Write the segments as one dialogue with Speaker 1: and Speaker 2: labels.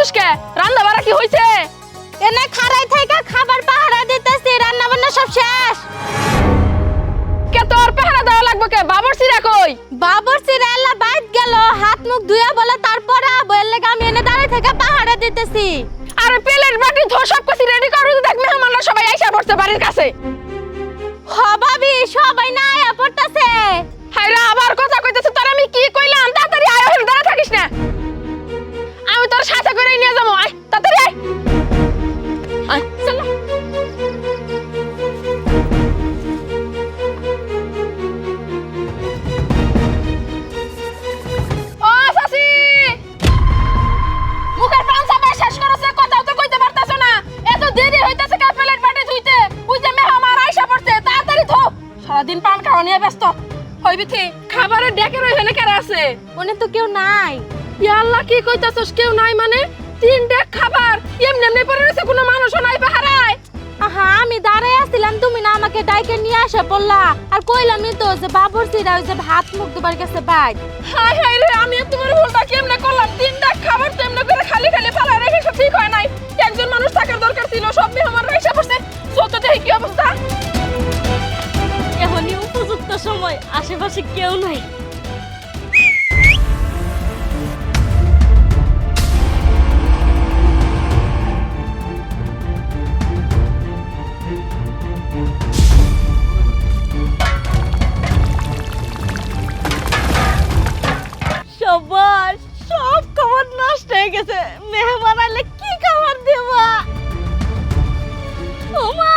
Speaker 1: করছিস কে? রান্না বাড়া কি হইছে?
Speaker 2: এনে খাড়াই থাইকা খাবার পাহারা দিতেছি, রান্না বান্না সব শেষ।
Speaker 1: কে তোর পাহারা দেওয়া লাগবে কে? বাবরচিরা কই?
Speaker 2: বাবরচিরা এলা বাইত গেল, হাত মুখ ধুয়া বলে তারপরে বইয়ের লেগে আমি এনে দাঁড়াই থাইকা পাহারা দিতেছি।
Speaker 1: আরে প্লেট বাটি ধো সব কিছু রেডি করো, দেখ মেহমানরা সবাই আইসা পড়ছে বাড়ির কাছে।
Speaker 2: হ ভাবি, সবাই না আয়া পড়তাছে।
Speaker 1: হায়রা আবার কথা কইতেছে, তোর আমি কি কইলাম? তাড়াতাড়ি আয়, ওখানে দাঁড়া থাকিস না। আমি তোর সাথে করে নিয়ে যাবো, আয় তাড়াতাড়ি আয়। আয় চলো। ও সাসি, মুখের পান সাবাই শেষ করছে, কথাও তো কইতে পারতাছ না। এত দেরি হইতাছে কা প্লেট বাটি ধুইতে? ওই যে মেহমান আইসা পড়ছে, তাড়াতাড়ি ধো। সারাদিন পান খাওয়া নিয়ে ব্যস্ত হইবি থি। খাবারের ডেকের ওইখানে কারা আছে?
Speaker 2: ওনে তো কেউ নাই।
Speaker 1: ইয়া আল্লাহ, কি কইতাছস কেউ নাই মানে? 3 ডেক খাবার এমনি এমনি পড়ে রইছে, কোনো মানুষও নাই পাহারায়।
Speaker 2: আহা, আমি দাঁড়াই আসছিলাম, তুমি না আমাকে ডাইকে নিয়ে আসা পড়লা। আর কইলামই তো যে বাবরচিরা ওই যে ভাত মুখ দুবার গেছে বাইত।
Speaker 1: হাই হাই রে, আমি তোমার ভুলটা কেমনে করলাম? 3 ডেক খাবার তো এমনি করে খালি খালি ফালা রেখে ঠিক হয় নাই। একজন মানুষ থাকার দরকার ছিল, সব মেহমান আইসা পড়ছে। চলতে দেখি কি অবস্থা।
Speaker 2: এখনই উপযুক্ত সময়, আশেপাশে কেউ নাই। সবার সব খাবার নষ্ট হয়ে গেছে। মেহমান আইলে কি খাবার দেবা? ওমা,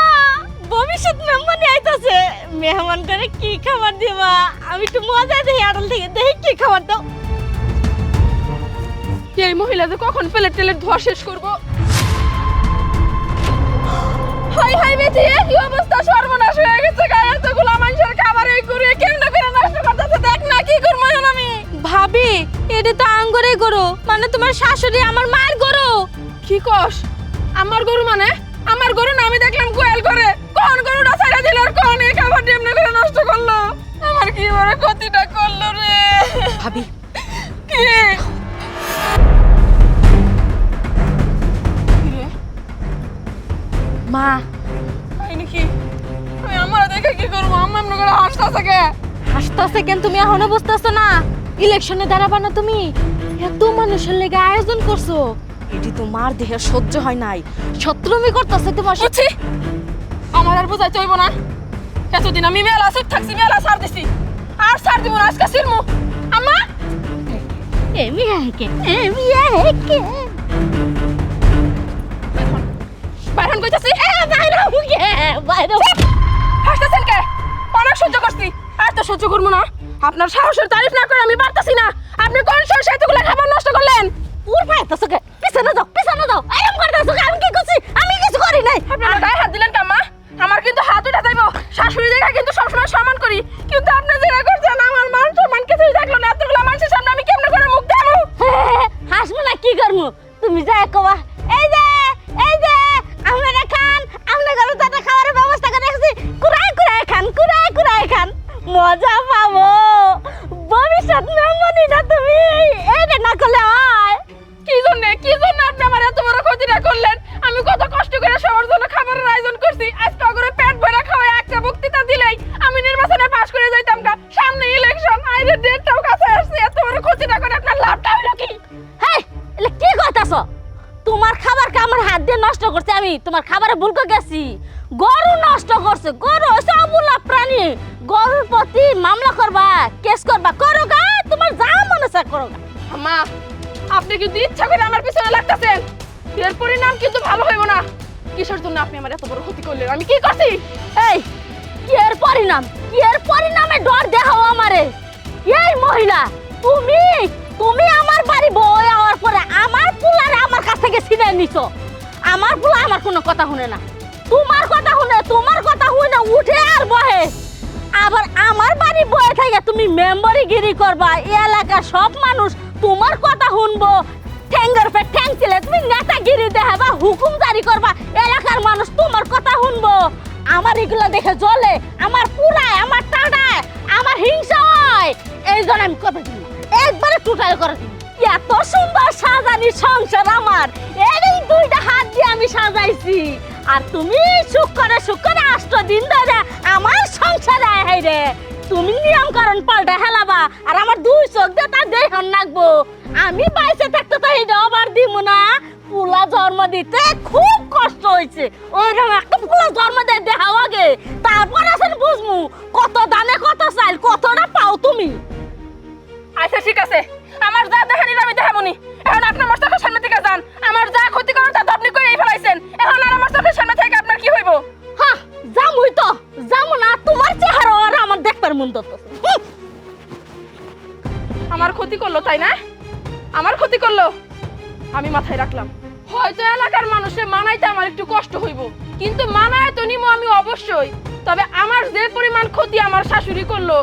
Speaker 2: ভবিষ্যৎ মেহমান আইতাছে, মেহমান করে কি খাবার দেবা? আমি একটু মজা দেখি, আড়াল থেকে দেখি কি খাবার দাও।
Speaker 1: এই মহিলা যে কখন প্লেট টেলেট ধোয়া শেষ করবো। হাই হাই বেটি, কি অবস্থা, সর্বনাশ হয়ে গেছে। গায়ে এতগুলো মানুষের খাবার এই করে কেমনে করে নষ্ট করতেছে, দেখ না কি করবো এখন আমি।
Speaker 2: ভাবি, এটা তো আঙ্গরে গরু, মানে তোমার শাশুড়ি আমার মায়ের গরু।
Speaker 1: কি কস? আমার গরু মানে? আমার গরু না, আমি দেখলাম গোয়াল করে। কোন গরুটা ছাইড়া দিল আর কোন এই খাবার এমনি করে নষ্ট করলো? আমার কি বড় ক্ষতিটা করলো রে
Speaker 2: ভাবি।
Speaker 1: কি রে?
Speaker 2: মা,
Speaker 1: তাই নাকি? আমি আমার দেখে কি করবো? আমার এমনি করে হাসতেছে কে?
Speaker 2: হাসতাছে কেন? তুমি এখনো বুঝতেছো না? ইলেকশনে দাঁড়াবা না তুমি? এত মানুষের লেগে আয়োজন করছো, এটি তোমার দেহে সহ্য হয় নাই। শত্রুমি করতেছে তোমার সাথে।
Speaker 1: বুঝছি, আমার আর বুঝাইতে হইব না। এতদিন আমি মেলা চুপ থাকছি, মেলা ছাড় দিছি, আর ছাড় দিব না। আজকে ছিলমু আম্মা।
Speaker 2: এমি হেকে, এমি হেকে।
Speaker 1: বাইরন কইতাছি,
Speaker 2: বাইরে হুকে, বাইরে।
Speaker 1: হাসতেছেন কে? অনেক সহ্য করছি, আর তো সহ্য করবো না। আপনার সাহসের তারিফ না করে আমি পারতাছি না। আপনি কোন সাহসে এতগুলো খাবার নষ্ট করলেন?
Speaker 2: পুর পাইতাছো কে? পিছনে যাও, পিছনে যাও। এরকম করতেছো কে? আমি কি করছি? আমি কিছু করি নাই।
Speaker 1: আপনারা গায়ে হাত দিলেন কাম্মা? আমার কিন্তু হাত উঠা যাইব। শাশুড়ি দেখা কিন্তু সবসময় সম্মান করি, কিন্তু আপনি যেটা করছেন আমার মান সম্মান কিছুই থাকলো না। এতগুলো মানুষের সামনে আমি কেমনে করে মুখ দেবো?
Speaker 2: হাসবো না কি করবো? তুমি যা কবা, এই যে, এই যে আপনারা খান, আপনার ঘরে যাতে খাওয়ার ব্যবস্থা করে রেখেছি, কুড়ায় কুড়ায় খান, কুড়ায় কুড়ায় খান, মজা পাবো। ভবিষ্যৎ মেহমানি না তুমি, এইটা না করলে হয়?
Speaker 1: কি জন্য আপনি আমার এত বড় ক্ষতিটা করলেন? আমি কত কষ্ট করে সবার জন্য খাবারের আয়োজন করছি। আজকে ওগুলো পেট ভরা খাওয়া একটা বক্তৃতা দিলেই আমি নির্বাচনে পাশ করে যাইতাম না। সামনে ইলেকশন, আইরে ডেটটাও কাছে আসছে। এত বড় ক্ষতিটা করে আপনার লাভটা হইলো কি?
Speaker 2: হেই, এলে কি কইতাছো? তোমার খাবারকে আমার হাত দিয়ে নষ্ট করছে আমি? তোমার খাবারে ভুল করে গেছি? গরু নষ্ট করছে, গরু হচ্ছে অবলা প্রাণী। গরুর প্রতি মামলা করবা, কেস করবা, করো গা, তোমার যা মনে চায় করো গা।
Speaker 1: আম্মা, আপনি কিন্তু ইচ্ছা করে আমার পিছনে লাগতেছেন, এর পরিণাম কিন্তু ভালো হইব না। কিসের জন্য আপনি আমার এত বড় ক্ষতি করলেন? আমি কি করছি?
Speaker 2: এই, কি এর পরিণাম? কি এর পরিণামে ডর দেখাও আমারে? এই মহিলা, তুমি তুমি আমার বাড়ি বই আওয়ার পরে আমার পুলারে আমার কাছ থেকে ছিনে নিছো। আমার পুলা আমার কোনো কথা শুনে না, তোমার কথা শুনে, তোমার কথা শুনে উঠে আর বহে। আবার আমার বাড়ি বয়ে থেকে তুমি মেম্বারিগিরি করবা, এই এলাকার সব মানুষ তোমার কথা শুনবো। ঠ্যাঙ্গের পর ঠ্যাং ছিলে তুমি নেতাগিরি দেখাবা, হুকুম জারি করবা, এলাকার মানুষ তোমার কথা শুনবো। আমার এগুলো দেখে জ্বলে, আমার পুরায়, আমার টাটায়, আমার হিংসা হয়। এই জন্য আমি কথা দিই একবারে টোটাল করে দিই। এত সুন্দর সাজানি সংসার আমার এই দুইটা হাত দিয়ে আমি সাজাইছি আর তুমি শুক্র আষ্ট দিন ধরে আমার সংসারে আই রে তুমি নিয়মকরণ পাল্টা হেলাবা আর আমার দুই চোখ দিয়ে তার দেহন নাকবো আমি বাইসে থাকতে তো এই আবার দিব না পুলা জন্ম দিতে খুব কষ্ট হয়েছে ওইরকম একটা পুলা জন্ম দিয়ে দেখাও আগে তারপর আসেন বুঝমু কত দানে কত চাইল কতটা পাও তুমি
Speaker 1: আচ্ছা ঠিক আছে আমার যা দেখানি আমি দেখাবনি এখন আপনি আমার চোখের সামনে থেকে যান আমার যা ক্ষতি করার তা তো আপনি করেই ফেলাইছেন এখন আর আমার চোখের সামনে থেকে আপনার কি হইব
Speaker 2: হ্যাঁ যামুই তো যামু না তোমার চেহারা আর আমার দেখবার মন ধরতেছে
Speaker 1: আমার ক্ষতি করলো তাই না আমার ক্ষতি করলো আমি মাথায় রাখলাম হয়তো এলাকার মানুষের মানাইতে আমার একটু কষ্ট হইব কিন্তু মানায় তো নিমো আমি অবশ্যই তবে আমার যে পরিমাণ ক্ষতি আমার শাশুড়ি করলো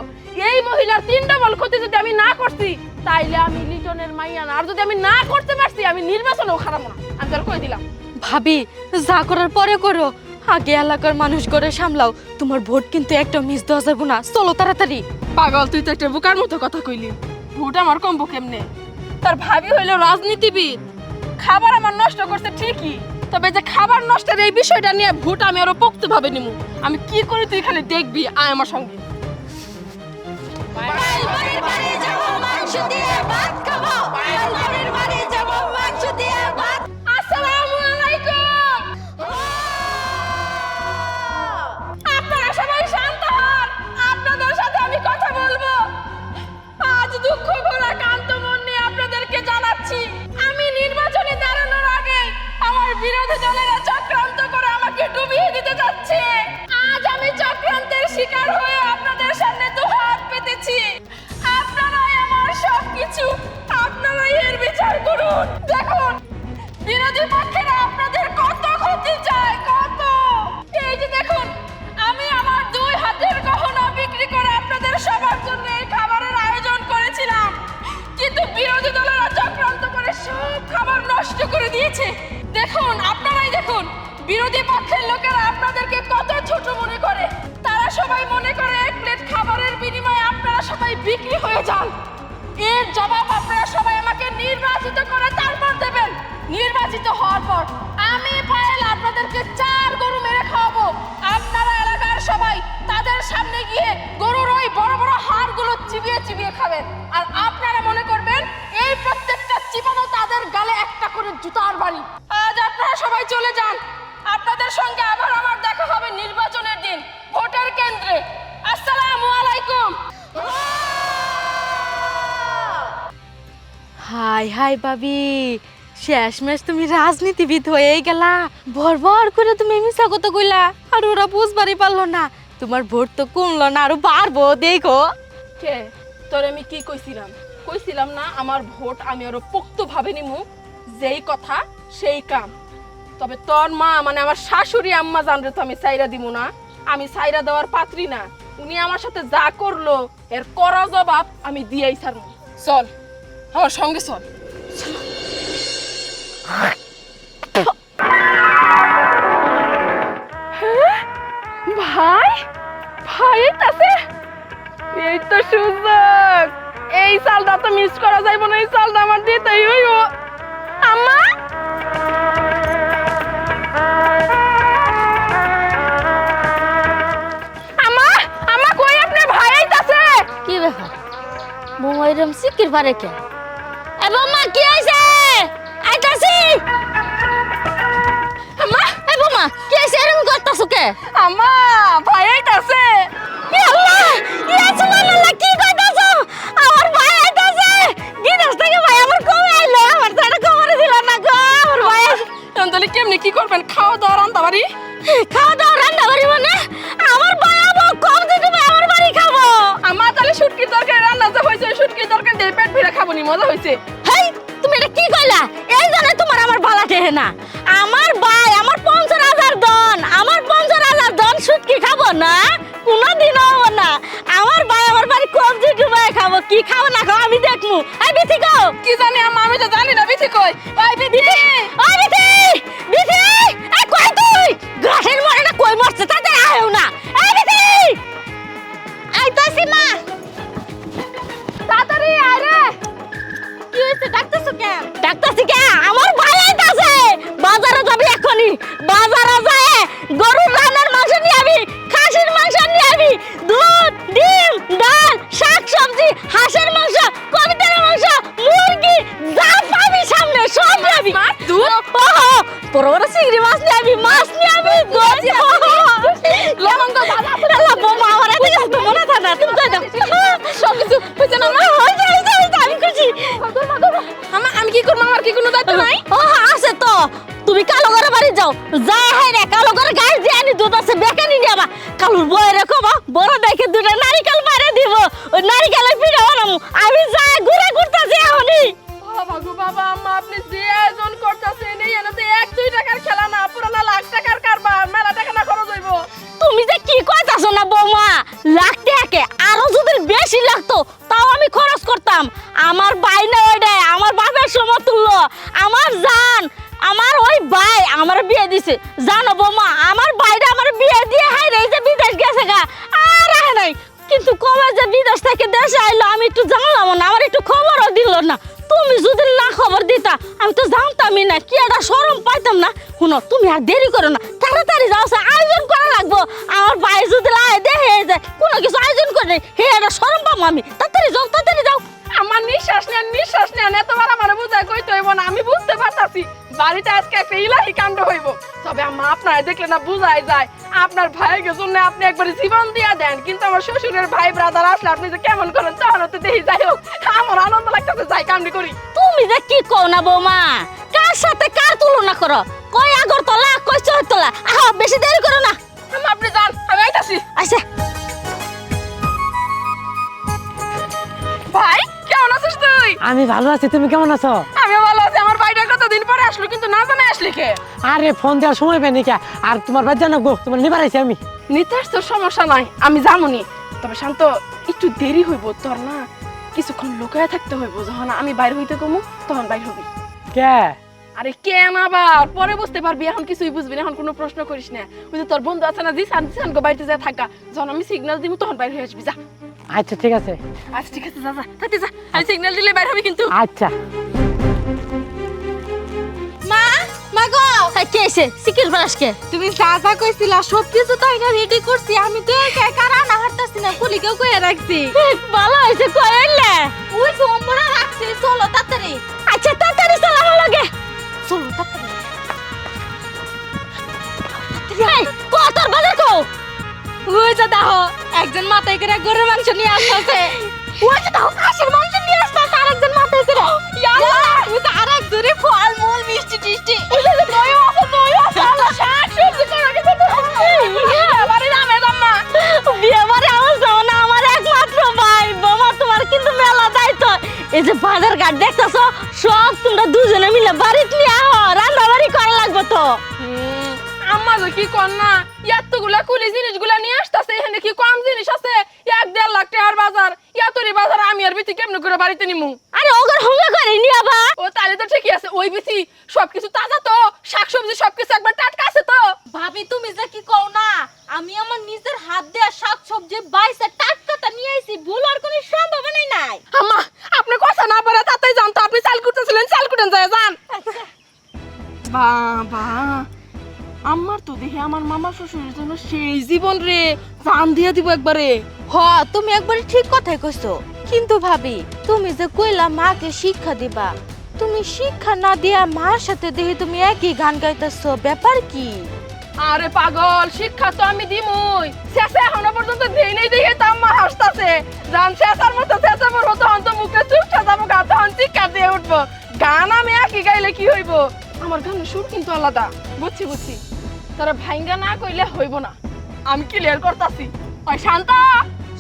Speaker 1: এই মহিলার 3 ডবল ক্ষতি যদি আমি না করছি তাইলে আমি লিটনের মাইয়া না আর যদি আমি না করতে পারছি আমি নির্বাচনেও খারাপ না আমি তোর কই দিলাম
Speaker 3: ভাবি যা করার পরে করো আগে এলাকার মানুষ করে সামলাও তোমার ভোট কিন্তু একটা মিস দেওয়া যাবে না চলো তাড়াতাড়ি
Speaker 1: পাগল তুই তো একটা বোকার মতো কথা কইলি ভোট আমার কমবো কেমনে তার ভাবি হইলো রাজনীতিবিদ খাবার আমার নষ্ট করছে ঠিকই তবে যে খাবার নষ্টের এই বিষয়টা নিয়ে ভোট আমি আরো পোক্ত ভাবে নিমু আমি কি করি তুই এখানে দেখবি আয় আমার সঙ্গে আসসালামু আলাইকুম আপনারা সবাই শান্ত হন আপনাদের সাথে আমি কথা বলবো আজ দুঃখ ভরা কান্ত মন নিয়ে আপনাদেরকে জানাচ্ছি আমি নির্বাচনে দাঁড়ানোর আগে আমার বিরোধী দলেরা চক্রান্ত করে আমাকে ডুবিয়ে দিতে যাচ্ছে আজ আমি চক্রান্তের শিকার হয়ে আপনাদের সামনে দুহাত পেতেছি আপনারাই আমার সবকিছু আপনারাই এর বিচার করুন দেখুন বিরোধী পক্ষেরা আপনাদের কত ক্ষতি চায় কত এই যে দেখুন আমি আমার 2 হাতের গহনা বিক্রি করে আপনাদের সবার জন্য এই খাবারের আয়োজন করেছিলাম কিন্তু বিরোধী দলেরা চক্রান্ত করে সব খাবার নষ্ট করে দিয়েছে দেখুন আপনারাই দেখুন বিরোধী পক্ষের লোকেরা আপনাদেরকে কত ছোট মনে করে তারা সবাই মনে করে এক প্লেট খাবারের বিনিময়ে আপনারা সবাই বিক্রি হয়ে যান এর জবাব আপনারা সবাই আমাকে নির্বাচিত করে তারপর দেবেন নির্বাচিত হওয়ার পর আমি পায়েল আপনাদেরকে 4 গরু মেরে খাওয়াবো আপনারা এলাকার সবাই তাদের সামনে গিয়ে গরুর ওই বড় বড় হাড়গুলো চিবিয়ে চিবিয়ে খাবেন আর আপনারা মনে করবেন এই প্রত্যেকটা চিবানো তাদের গালে একটা করে জুতার বাড়ি আজ আপনারা সবাই চলে যান আপনাদের সঙ্গে আবার আমার দেখা হবে নির্বাচনের দিন ভোটের কেন্দ্রে আসসালামু আলাইকুম
Speaker 3: হাই হাই ভাবি শেষমেশ তুমি রাজনীতিবিদ হয়েই গেলা ভরভর করে তুমি মিছা কথা কইলা আর ওরা বুঝবারই পারলো না তোমার ভোট তো কমলো না আরো বাড়বো দেখো
Speaker 1: কে তোর আমি কি কইছিলাম না আমার ভোট আমি আরো পোক্ত ভাবে নিমু যেই কথা সেই কাম তবে তোর মা মানে আমার শাশুড়ি আম্মা জানরে তো আমি সাইরা দিমু না আমি সাইরা দেওয়ার পাত্রী না উনি আমার সাথে যা করলো এর করা জবাব আমি দিয়েই ছাড়বো চল আমার সঙ্গে চল ভাই ভাই তাতে এই তো সুযোগ এই সালটা তো মিস করা যাইব না এই সালটা আমার দিতেই হইব আম্মা আম্মা আম্মা কই আপনি ভাই আইতাছে
Speaker 2: কি ব্যাপার মোবাইলম সিকির পারে কে এ বৌমা কি হইছে আইতাছি
Speaker 1: আম্মা
Speaker 2: এ বৌমা কি হইছে এরকম করতাছো কে
Speaker 1: আম্মা ভাই আইতাছে
Speaker 2: ই আল্লাহ ইয়া সুবহানাল্লাহ কি কইতাছো আমার ভাই আইতাছে বিদেশ থেকে ভাই আমার কমে আইলো আমার সাথে কমরে দিল না গো আমার ভাই
Speaker 1: তাহলে কেমনে কি করবেন খাওয়া দাওয়া রান্না বাড়ি
Speaker 2: খাওয়া দাওয়া রান্না বাড়ি মানে আমার ভাই আবার কম দিতে ভাই আমার বাড়ি খাবো
Speaker 1: আম্মা তাহলে শুটকির তরকারি রান্না যা হয়েছে শুটকির তরকারি দিয়ে পেট ভরে খাবো নি মজা হয়েছে
Speaker 2: হেই তুমি এটা কি কইলা এই জন্য তোমার আমার ভালা টেহে না আমার ভাই আমার 50,000 দন আমার 50,000 দন শুটকি খাবো না কোনোদিন হবো না আমার ভাই আমার বাড়ি কবজি ডুবাই খাবো কি খাবো না খাবো আমি দেখমু এই বিথি গো
Speaker 1: কি জানি আম্মা আমি তো জানি না বিথি কই ওই বিথি
Speaker 2: ওই বিথি বিথি এই কই তুই গাছের মরে কই মরছে তাতে আয়ও না এই বিথি আইতাছি মা তাড়াতাড়ি আয় রে কি হইছে ডাক্তারছো কেন ডাক্তারছি কে আমার বড় বড় চিংড়ি মাছ নিয়ে আমি
Speaker 1: লবঙ্গ ভাজা আছে।
Speaker 2: আল্লাহ বোমা আমার এত কিছু তো মনে থাকে না তুমি কই দাও
Speaker 1: সব কিছু হয়েছে না মা?
Speaker 2: আমি খুশি
Speaker 1: আমা আমি কি করবো? আমার কি কোনো দায়িত্ব নাই?
Speaker 2: ও আছে তো তুমি কালো ঘরে বাড়ি যাও যা হ্যাঁ রে কালো ঘরে গাছ দিয়ে আনি দুধ আছে বেকানি নিয়ে আবা কালুর বয়ে রেখো বড় দেখে দুটা নারিকেল মারে দিব ওই নারিকেলের পিঠা বানাবো আমি যা ঘুরে ঘুরতেছি এখনই
Speaker 1: বাবা গো বাবা, আম্মা আপনি যে আয়োজন করতেছেন এই এনাতে 1-2 টাকার খেলা না, পুরানা লাখ টাকার কারবার, মেলা টাকা না খরচ হইব।
Speaker 2: তুমি যে কি কইতাছো না বৌমা লাখ টাকা আরো যদি বেশি লাগতো তাও আমি খরচ করতাম আমার ভাই না ওইটা আমার বাপের সমতুল্য আমার জান আমার ওই ভাই আমার বিয়ে দিছে জানো বৌমা আমার ভাইরা আমার বিয়ে দিয়ে হাই রে যে বিদেশ গেছে গা আর আহে নাই কিন্তু কবে যে বিদেশ থেকে দেশে আইলো আমি একটু জানলাম না আমার একটু খবরও দিল না তুমি যদি না খবর দিতা আমি তো জানতামই না কি একটা শরম পাইতাম না শুনো তুমি আর দেরি করো না তাড়াতাড়ি যাও আয়োজন করা লাগবো আমার ভাই যদি লাই দেখে যায় কোনো কিছু আয়োজন করে হে একটা শরম পাবো আমি তাড়াতাড়ি যাও
Speaker 1: আমার নিঃশ্বাস নেন এতবার আমার বুঝায় কইতে হইব না, আমি বুঝতে পারতাছি বাড়িতে আজকে একটা ইলাহি কাণ্ড হইব। তবে আম্মা আপনারা দেখলে না বুঝাই যায় আপনার ভাইয়ের জন্য আপনি একবারে জীবন দিয়া দেন, কিন্তু আমার শ্বশুরের ভাই ব্রাদার আসলে আপনি যে কেমন করেন তখন তো দেখি যাই হোক আমার আনন্দ লাগতেছে, যাই কামড়ি করি।
Speaker 2: তুমি যে কি কও না বৌমা কার সাথে কার তুলনা করো কই আগরতলা কই চৌতলা আহ বেশি দেরি করো না
Speaker 1: আম্মা আপনি যান, আমি আইতাছি।
Speaker 2: আচ্ছা
Speaker 1: ভাই কেমন আছিস তুই?
Speaker 4: আমি ভালো আছি, তুমি কেমন আছো?
Speaker 1: আমি ভালো আছি। আমার ভাইটা কতদিন পরে আসলো, কিন্তু না জানা আসলি কে?
Speaker 4: আরে ফোন দেওয়ার সময় পাইনি কে, আর তোমার বাদ জানো গো তোমার নিবার আইছি আমি।
Speaker 1: নিতাস তোর সমস্যা নাই, আমি যামুনি। তবে শান্ত একটু দেরি হইব তোর না, কিছুক্ষণ লুকায় থাকতে হইব। যখন আমি বাইর হইতে কমু তখন বাইর হবি।
Speaker 4: কে?
Speaker 1: আরে কেন আবার পরে বুঝতে পারবি, এখন কিছুই বুঝবি না, এখন কোনো প্রশ্ন করিস না। ওই যে তোর বন্ধু আছে না জিসান, জিসানকে বাড়িতে যা থাকা, যখন আমি সিগন্যাল দিব তখন বাইর হয়ে আসবি। যা
Speaker 4: আচ্ছা ঠিক আছে।
Speaker 1: আচ্ছা ঠিক আছে, যা যা তাতে যা, আমি সিগন্যাল দিলে বাইর হবি কিন্তু।
Speaker 4: আচ্ছা
Speaker 3: মা মা গো
Speaker 2: হ্যাঁ কে এসে সিকির বাসকে
Speaker 3: তুমি যা যা কইছিলা সব কিছু তো এটা রেডি করছি, আমি তো একা একা রান্না হাঁটতাছি না, কুলিকেও কইয়া রাখছি।
Speaker 2: ভালো হয়েছে কইলে
Speaker 3: ওই সোমরা রাখছি, চলো তাড়াতাড়ি।
Speaker 2: আচ্ছা তাড়াতাড়ি চলো আমার লগে
Speaker 3: চলো তাড়াতাড়ি।
Speaker 2: এই কতর বাজার কো
Speaker 3: ওই যে দেখো একজন মাথায় করে গরুর মাংস নিয়ে আসছে। ওই যে দেখো খাসির মাংস নিয়ে আসছে আর একজন মাথায় করে। আল্লাহ ওই যে আরেকজনে ফল মূল মিষ্টি টিষ্টি।
Speaker 2: বিয়ে বাড়ি আমার যাও না আমার একমাত্র ভাই বাবা তোমার কিন্তু মেলা দায়িত্ব এই যে বাজার ঘাট দেখতেছো সব তোমরা দুজনে মিলে বাড়িতে নিয়ে আহ রান্না বাড়ি করা লাগবে তো
Speaker 1: আম্মা গো কি কর না, এতগুলা কুলি জিনিসগুলা নিয়ে আসতেছে, এখানে কি কম জিনিস আছে? 1-1.5 লাখ টাকার বাজার, এতরি বাজার আমি আর বিতি কেমনে করে বাড়িতে নিমু?
Speaker 2: আরে ওগর হুঙ্গা করে নিয়ে আবা
Speaker 1: ও তাহলে তো ঠিকই আছে, ওই বিতি সবকিছু তাজা তো, শাকসবজি সবকিছু একবার টাটকা আছে তো।
Speaker 3: ভাবি তুমি যে কি কও না, আমি আমার নিজের হাত দিয়ে শাকসবজি বাইসে টাটকাটা নিয়ে আইছি, ভুল আর কোনো সম্ভাবনাই নাই।
Speaker 1: আম্মা আপনি কথা না পারে তাতেই জানতো, আপনি চাল কুটতেছিলেন, চাল কুটেন যায় যান। বাবা আমার তো দেখি আমার মামা শ্বশুরের জন্য সেই জীবন রে, জান দিয়ে দিব একবারে।
Speaker 3: হ তুমি একবারে ঠিক কথাই কইছো, কিন্তু ভাবি তুমি যে কইলা মাকে শিক্ষা দিবা, তুমি শিক্ষা না দিয়া মার সাথে দেখি তুমি একই গান গাইতেছো, ব্যাপার কি?
Speaker 1: আরে পাগল, শিক্ষা তো আমি দিমই, শেষে এখনো পর্যন্ত দেই নাই দেখে তো আম্মা হাসতাছে। জান শেষার মতো শেষে পড়বো তখন তো মুখে চুপ সাজাবো, গা তখন চিৎকার দিয়ে উঠবো। গান আমি একই গাইলে কি হইব? আমার গানের সুর কিন্তু আলাদা, বুঝছি বুঝছি। তোরা ভাইঙ্গা না কইলে হইব না, আমি ক্লিয়ার করতাছি। ওই শান্তা,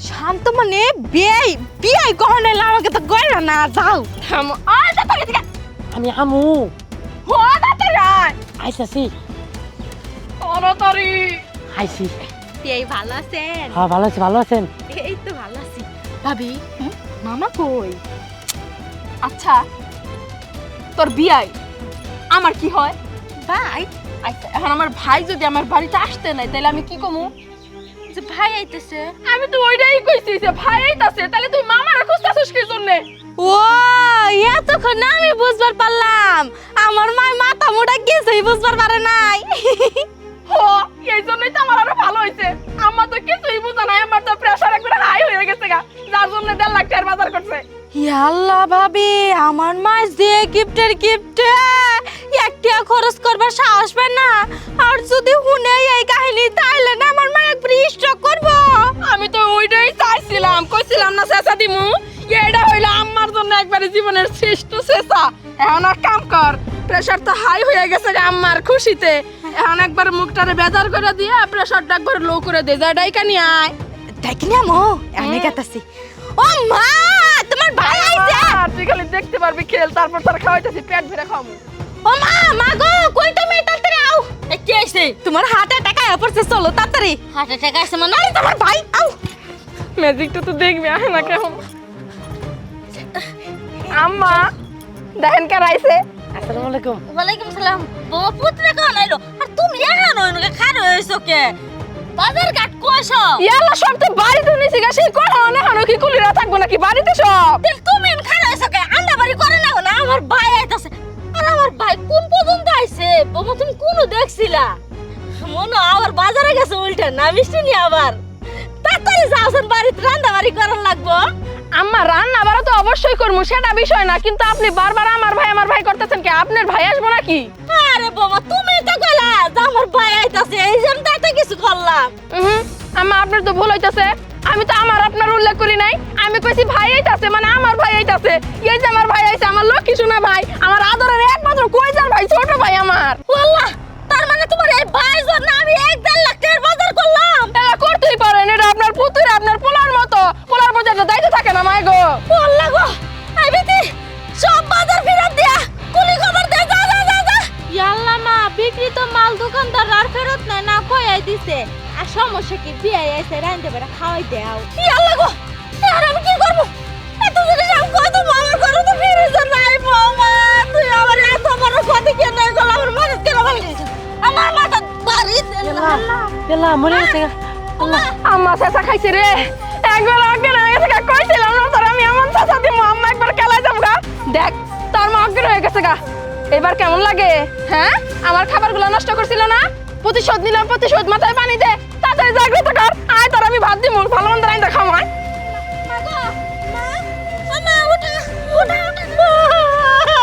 Speaker 3: শান্ত মানে বিয়াই বিয়াই কখন এলা আমাকে তো গয়না না যাও।
Speaker 1: থামো। আয় তাড়াতাড়ি দিকে
Speaker 4: আমি আমু
Speaker 1: হো, তাড়াতাড়ি আয়
Speaker 4: আইসাছি।
Speaker 1: তাড়াতাড়ি।
Speaker 4: আইসি।
Speaker 3: বিয়াই ভালো আছেন?
Speaker 4: হ্যাঁ ভালো আছি, ভালো আছেন?
Speaker 3: এই তো ভালো আছি। ভাবি মামা কই?
Speaker 1: আচ্ছা তোর বিয়াই আমার কি হয়?
Speaker 3: ভাই
Speaker 1: আচ্ছা এখন আমার ভাই যদি আমার বাড়িতে আসতে নাই তাহলে আমি কি কমু?
Speaker 3: যে ভাই আইতেছে।
Speaker 1: আমি তো ওইটাই কইছি যে ভাই আইতাছে, তাহলে তুই মামারা খুঁজতাছিস কি জন্য?
Speaker 3: ও এতক্ষণ না আমি বুঝবার পারলাম, আমার মায় মাথা মোটা কিছুই বুঝবার পারে নাই।
Speaker 1: হো এই জন্যই তো আমার আরো ভালো হইছে, আমার তো কিছুই বুঝা নাই, আমার তো প্রেসার একবারে হাই হয়ে গেছে গা, যার জন্য 1.5 লাখ টাকার বাজার করছে।
Speaker 3: আল্লাহ ভাবি আমার মাছ দিয়ে গিফটের গিফটে একটা খরচ করবার সাহস পায় না। আর যদি শুনে এই কাহিনী তাইলে না আমার মা একবার স্ট্রোক করবো।
Speaker 1: আমি তো ওইটাই চাইছিলাম, কইছিলাম না চেঁচা দিমু। এটা হইলো আমার জন্য একবারে জীবনের শ্রেষ্ঠ চেঁচা। এখন আর কাম কর, প্রেসার তো হাই হয়ে গেছে রে আমার খুশিতে। এখন একবার মুখটারে বেজার করে দিয়ে প্রেসারটা একবার লো করে দে, যা ডাইকা নিয়ে আয়।
Speaker 3: দেখি না মো আমি কাটাছি। ও মা, তোমার ভাই আইছে।
Speaker 1: তুই খালি দেখতে পারবি খেল, তারপর তোর খাওয়াইতেছি, পেট ভরে খাওয়াবো।
Speaker 3: ও মা, মা গো, কই তুমি? তাড়াতাড়ি আও।
Speaker 2: এ কি হইছে?
Speaker 3: তোমার হাতে টাকা পড়ছে, চলো তাড়াতাড়ি।
Speaker 2: হার্ট অ্যাটাক আছে মানে?
Speaker 3: আরে তোমার ভাই, আও।
Speaker 1: ম্যাজিকটা তো দেখবি, আহে না কেমন। আম্মা দেখেন কে রাইছে।
Speaker 4: আসসালামু আলাইকুম।
Speaker 2: ওয়ালাইকুম সালাম। বাবা পুত্র কোন আইলো? আর তুমি এখন ওইনকে খার হইছো কে? বাজার ঘাট কইছো?
Speaker 1: ইয়ালা সব তো বাড়িতে নিছি গা, সেই কোন এখন কি কুলিরা থাকবো নাকি বাড়িতে সব?
Speaker 2: তেল তুমি খার হইছো কে? আন্ডা বাড়ি করে না না, আমার ভাই আইতাছে। আর আমার ভাই কোন পর্যন্ত আইছে? বাবা তুমি কোন দেখছিলা? মনে আবার বাজারে গেছে উল্টা না মিষ্টি নি আবার। তাড়াতাড়ি যাওছেন বাড়িতে, রান্না বাড়ি করার লাগবো।
Speaker 1: আম্মা রান্না বাড়া তো অবশ্যই করবো, সেটা বিষয় না, কিন্তু আপনি বারবার আমার ভাই করতেছেন কি? আপনার ভাই আসবো নাকি?
Speaker 2: আরে বাবা তুমি তো কইলা যে আমার ভাই আইতাছে, এই জন্য তাতে কিছু করলাম।
Speaker 1: আম্মা আপনার তো ভুল হইতাছে। আমি তো আমার আপনার উল্লেখ করি নাই, আমি কইছি ভাই আইতাছে, মানে আমার ভাই আইতাছে। এই যে আমার ভাই আইছে, আমার লক্ষ্মী শোনা ভাই, আমার আদরের একমাত্র কইজার ভাই, ছোট ভাই আমার।
Speaker 2: আল্লাহ, তার মানে তোমার এই ভাইয়ের জন্য আমি 1.5 লাখ টাকার বাজার করলাম।
Speaker 1: এটা করতেই পারেন, এটা আপনার পুতুর, আপনার পোলার মতো। পোলার বাজারটা দাইতে থাকে না মায় গো।
Speaker 2: আল্লাহ গো, আই বেটি সব বাজার ফেরত দিয়া কুলি খবর দে, যা যা যা যা।
Speaker 3: ইয়াল্লা মা, বিক্রিত মাল দোকানদার আর ফেরত নাই না, কইয়াই দিছে। আর সমস্যা কি, বিয়ে আইছে, রাইন্দে বেড়া খাওয়াই দাও।
Speaker 2: কি আল্লাহ গো, আর আমি কি করব? এত জিনিস আমি কত আমার ঘরে তো ফিরিস নাই বৌমা। তুই আমার এত বড় ক্ষতি কেন করলাম? আমার মাথা কেন ভাঙি দিছিস? আমার মাথা বাড়ি
Speaker 4: এলা মরে গেছে গা। আল্লাহ,
Speaker 1: আম্মা চেঁচা খাইছে রে, একবার অজ্ঞান হয়ে গেছে গা। কইছিলাম না তোর আমি এমন চেঁচা দিমু, আম্মা একবার খেলায় যাবো গা। দেখ তোর মা অজ্ঞান হয়ে গেছে গা। এবার কেমন লাগে? হ্যাঁ, আমার খাবারগুলো নষ্ট করছিল না? প্রতিশোধ নিলাম, প্রতিশোধ। মাথায় পানি দে, তাড়াতাড়ি জাগ্রত কর। আয় তোর আমি ভাত দিমু, ভালো মন্দ রাইন্দা খাওয়াই।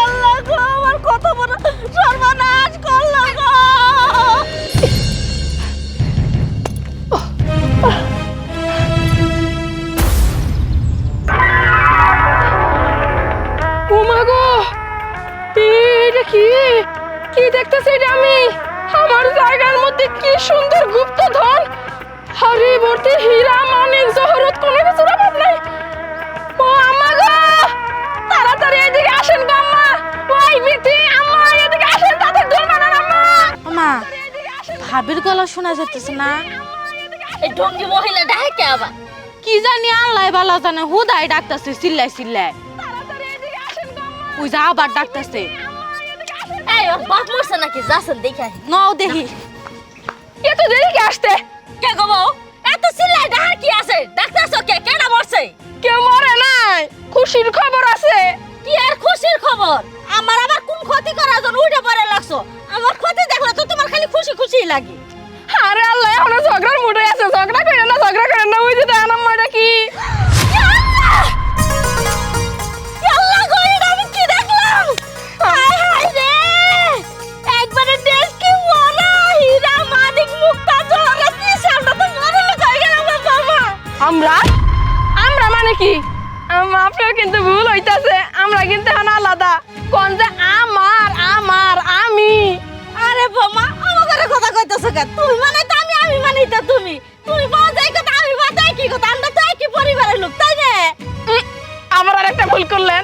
Speaker 2: আল্লাহ গো, আমার কত বড় সর্বনাশ করলো গো।
Speaker 1: ওমা গো, এটা কি কি দেখতেছি এটা আমি? আমার জায়গার মধ্যে কি সুন্দর গুপ্তধন, আরে ভর্তি হীরা মানিক জহরত, কোনো কিছুর অভাব নাই। ও আম্মা গো, তাড়াতাড়ি এদিকে আসেন গো আম্মা। ওই বিটি আম্মা, এদিকে আসেন, তাদের দূর মানান আম্মা।
Speaker 3: মা, ভাবির গলা শোনা যাচ্ছে না?
Speaker 2: এই ঢঙ্গি মহিলা ডাকে আবার
Speaker 3: কি জানি, আল্লাহ ভালো জানে, হুদাই ডাকতেছে চিল্লাই চিল্লাই।
Speaker 1: তাড়াতাড়ি এদিকে আসেন গো আম্মা।
Speaker 3: ওই যা আবার ডাকতেছে।
Speaker 2: এই ওর বাপ মরছে নাকি? যাচ্ছেন দেখে আসি।
Speaker 3: নাও দেখি।
Speaker 1: এত দেরি কে আসতে?
Speaker 2: কে গো বউ, এত চিল্লাই ডাহার কি আছে? ডাক্তারছো কে? কেডা মরছে?
Speaker 1: কেউ মরে নাই, খুশির খবর আছে।
Speaker 2: কি আর খুশির খবর? আমার আবার কোন ক্ষতি করার জন্য উঠে পড়ে লাগছো? আমার ক্ষতি দেখলে তো তোমার খালি খুশি খুশি লাগে।
Speaker 1: আরে আল্লাহ, এখনো ঝগড়ার মুডে আছে। ঝগড়া করেন না, ঝগড়া করেন না। ওই যে দেন আম্মাটা কি।
Speaker 2: আল্লাহ গো, এটা আমি কি দেখলাম? হায় হায় রে, একবারে দেশ কি মরা হীরা মানিক মুক্তা জহরত নিয়ে আমরা তো মরে হয়ে গেলাম বাবা।
Speaker 1: আমরা আমরা মানে কি? আম্মা আপনার কিন্তু ভুল হইতাছে, আমরা কিন্তু এখন আলাদা। কোন যে আমার আমার আমি।
Speaker 2: আরে বোমা, আমাকে কথা কইতেছো কেন? তুমি মানে তো আমি, আমি মানে তো তুমি। তুমি বাবা যাই কথা, আমি বাবা কি কথা? আমরা তো একই পরিবারের লোক, তাই না?
Speaker 1: আবার আর একটা ভুল করলেন।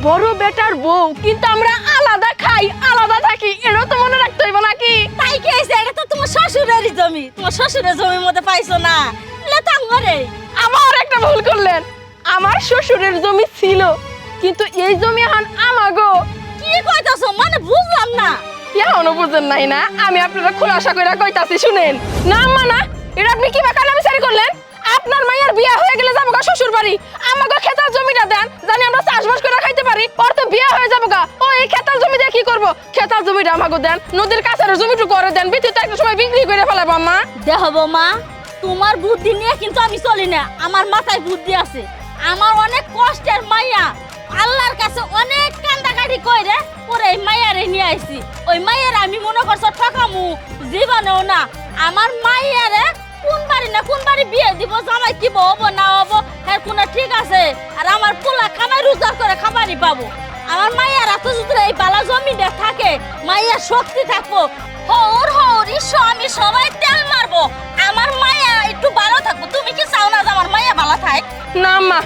Speaker 1: বড় বেটার বউ, কিন্তু আমরা আলাদা খাই, আলাদা থাকি, এটাও তো মনে রাখতে হইব নাকি?
Speaker 2: তাই কি হয়েছে? এটা তো তোমার শ্বশুরেরই জমি। তোমার শ্বশুরের জমির মধ্যে পাইছো না, লেতাম করে।
Speaker 1: আবার একটা ভুল করলেন। আমার শ্বশুরের জমি ছিল, কিন্তু এই জমি এখন আমাগো।
Speaker 2: কি কইতাছো? মানে বুঝলাম না।
Speaker 1: এখনো বুঝেন নাই না? আমি আপনারা খোলাসা করে কইতাছি, শুনেন। না আম্মা না, এটা আপনি কি বাকাল আমি সারি করলেন? আপনার মায়ের বিয়ে হয়ে গেলে যাবো গা শ্বশুর বাড়ি। আমাকে খেতার জমিটা দেন, জানি আমরা চাষবাস করে খাইতে পারি। ওর তো বিয়ে হয়ে যাবো গা, ও এই খেতার জমি দিয়ে কি করবো? খেতার জমিটা আমাকে দেন, নদীর কাছের জমিটুকু করে দেন। বিদ্যুৎ একটা সময় বিক্রি করে ফেলাবো আম্মা।
Speaker 2: দেখো বৌমা, তোমার বুদ্ধি নিয়ে কিন্তু আমি চলি না। আমার মাথায় বুদ্ধি আছে। আমার অনেক কষ্টের মাইয়া আল্লাহর কাছে অনেক কান্দাকাটি কইরে পরে এই মাইয়ারে নিয়ে আইছি। ওই মাইয়ারে আমি মনে করছো ঠকামু, জীবনেও না। আমার মাইয়ারে কোন বাড়ি বিয়ে দিব, জামাই কি হবো না হবো এর কোনো ঠিক আছে। আর আমার পোলা খামাই রোজগার করে খাবারই পাবো। আমার মাইয়ার এত যদি এই বালা জমিটা থাকে, মাইয়ার শক্তি থাকবো, হৌর ইস্যু আমি সবাই তেল মারবো, আমার মাইয়া একটু ভালো থাকবো। তুমি কি চাও না যে আমার মাইয়া ভালো থাক?
Speaker 1: না আম্মা,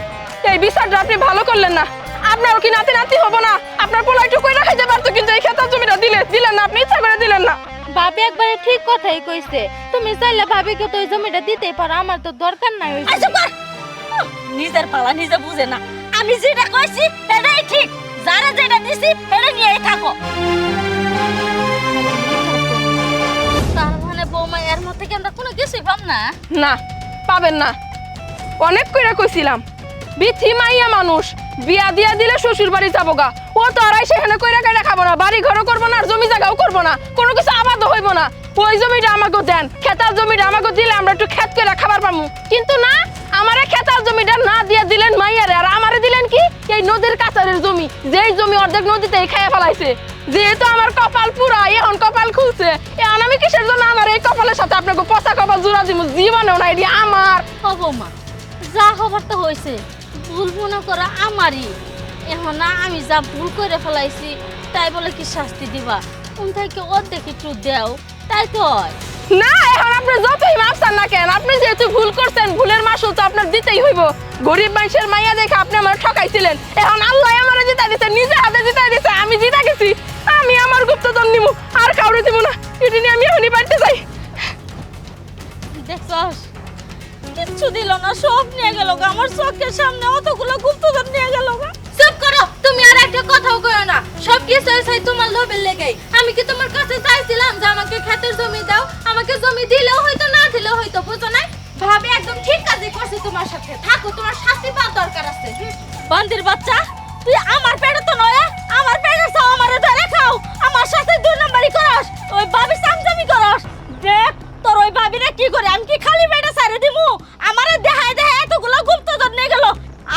Speaker 1: এই বিচারটা আপনি ভালো করলেন না। আপনার কি নাতি নাতি হবো না? আপনার পোলা একটু কইরা খাইতে পারতো, কিন্তু এই খেতার জমিটা দিলেন না, আপনি ইচ্ছা করে দিলেন না।
Speaker 3: ভাবি একবারে ঠিক কথাই কইছে, তুমি চাইলে ভাবিকে তো ওই জমিটা দিতেই পারো, আমার তো দরকার নাই ওই
Speaker 2: আচ্ছা কর। নিজের পালা নিজে বুঝে না। আমি যেটা কইছি সেটাই ঠিক, যারা যেটা দিছি সেটা নিয়েই থাকো। তার মানে বৌমা এর মধ্যে কি আমরা কোনো কিছুই পাম না?
Speaker 1: না, পাবেন না। অনেক কইরা কইছিলাম, বিথি মাইয়া মানুষ, বিয়া দিয়া দিলে শ্বশুর বাড়ি যাবো গা। ও তো আর সেখানে কইরা কাইরা খাবো না, বাড়ি ঘরও করবো না, আর জমি জায়গাও করবো না, কোনো কিছু আবাদও হইব না। ওই জমিটা আমাকে দেন, খেতার জমিটা আমাকে দিলে আমরা একটু খেত কইরা খাবার পামু। কিন্তু না, আমারে খেতার জমিটা না দিয়ে দিলেন মাইয়ারে, আর আমারে দিলেন কি এই নদীর কাছারের জমি, যেই জমি অর্ধেক নদীতেই খাইয়া ফেলাইছে। যেহেতু আমার কপাল পুরা, এখন কপাল খুলছে, এখন আমি কিসের জন্য আমার এই কপালের সাথে আপনাকে পচা কপাল জোড়া দিব? জীবনেও না, এটি আমার।
Speaker 2: ও বৌমা, যা হবার তো হয়েছে, ভুল মনে করা আমারই। এখন না আমি যা ভুল করে ফেলাইছি তাই বলে কি শাস্তি দিবা? তুমি থেকে অর্ধেক একটু দেও, তাই তো হয়
Speaker 1: না। এখন আপনি যতই মাফ চান না কেন, আপনি যেহেতু ভুল করছেন, ভুলের মাসুল তো আপনার দিতেই হইব। গরিব মানুষের মাইয়া দেখে আপনি আমার ঠকাইছিলেন, এখন আল্লাহ আমার জিতা দিছে, নিজে হাতে জিতা দিছে, আমি জিতা গেছি। আমি আমার গুপ্তধন নিব, আর কাউরে দিব না। এটি নিয়ে আমি এখনই বাড়িতে যাই।
Speaker 2: দেখছস, কিচ্ছু দিল না, সব নিয়ে গেল গা। আমার চোখের সামনে অতগুলো গুপ্তধন নিয়ে গেল গা।
Speaker 3: চুপ করো, তুমি আর একটা কথাও কইও না। সব কিছু হইছে তোমার লোভের লেগেই। আমি কি তোমার কাছে চাইছিলাম যে আমাকে খেতের জমি দাও? আমাকে জমি দিলেও হয়তো, না দিলেও হয়তো, বুঝো না? ভাবি একদম ঠিক কাজই করছে তোমার সাথে। থাকো, তোমার শাস্তি পাওয়ার দরকার আছে।
Speaker 2: বান্দির বাচ্চা, তুই আমার পেটে তো নয়, আমার পেটে চাও, আমারে ধরে খাও, আমার সাথে দুই নম্বরই করস, ওই ভাবি সামজামি করস। দেখ তোর ওই ভাবিরে কি করে, আমি কি খালি পেটে ছাড়ে দিমু? আমারে দেখায় দেখায় এতগুলো গুপ্তধন নিয়ে গেল,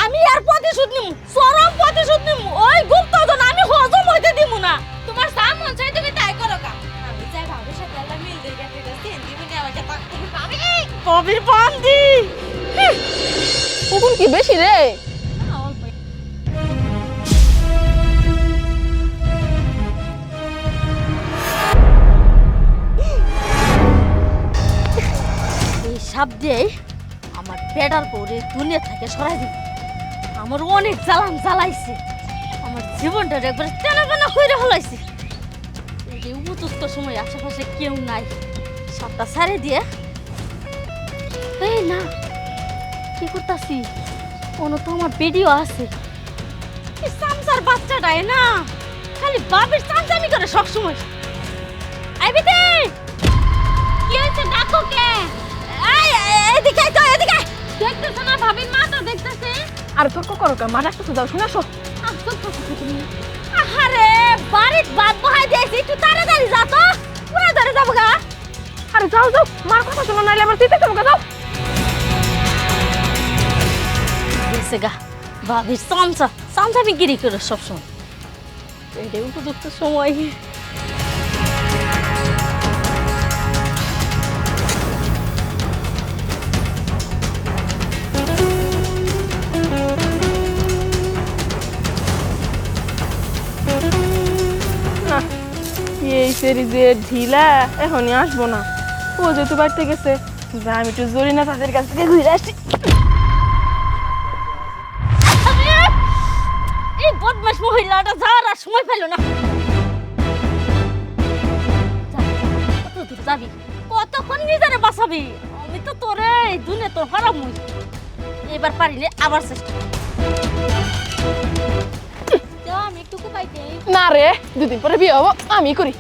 Speaker 2: আমি আর প্রতিশোধ নিমু, চরম প্রতিশোধ নিমু। ওই গুপ্তধন আমি হজম হইতে দিমু না।
Speaker 3: তোমার যা মন চাই তুমি তাই করো গা। আমি চাই ভাবির সাথে আল্লাহ মিল দিয়ে গেছে, সেন দিবনি আমাকে তুমি ভাবি।
Speaker 2: ভাবির বান্দি
Speaker 1: কুকুর কি বেশি রে?
Speaker 2: এই সাপ দিয়ে আমার পেটার পরে দুনিয়া থেকে সরাই দিই। আমার অনেক জ্বালান জ্বালাইছে, আমার জীবনটা একবার টানা টানা করে ফেলাইছে। এই উপযুক্ত সময় আশেপাশে কেউ নাই, সাপটা ছাড়ে দিয়ে এই না কি করতাছি, কোনো তো আমার ভিডিও আছে। এই সামসার বাচ্চাটাই না খালি বাপের চামচামি করে সবসময়। আইবিতে কি হয়েছে, ডাকো কে? এদিকে তো, এদিকে দেখতেছ না ভাবির মাথা দেখতেছে।
Speaker 1: আর তর্ক করো কা, মারা একটু দাও, শুনে আসো।
Speaker 2: আরে বাড়ির বাদ বহাই দিয়েছি, একটু তাড়াতাড়ি যা তো, পুরা ধরে যাবো গা।
Speaker 1: আরে যাও যাও, মার কথা শোনো, নাইলে আমার চিন্তা করবো। যাও।
Speaker 2: গেছে গা ভাবির চামচা, চামচামি গিরি করে সবসময়। এটাই উপযুক্ত সময়।
Speaker 1: এই সেরি যে ঢিলা, এখনই আসবো না। ও যেহেতু বাড়িতে গেছে, যা আমি একটু জরিনা তাদের কাছ থেকে ঘুরে আসি।
Speaker 2: এই বদমাশ মহিলাটা যাওয়ার আর সময় পেল না। কত দূর যাবি, কতক্ষণ নিজেরে বাঁচাবি? আমি তো তোরে এই দুনিয়া তোর হারাম। এবার পারিলে আবার চেষ্টা।
Speaker 3: আমি একটু পাইতে।
Speaker 1: না রে, দুদিন পরে বিয়ে হবো, আমি করি।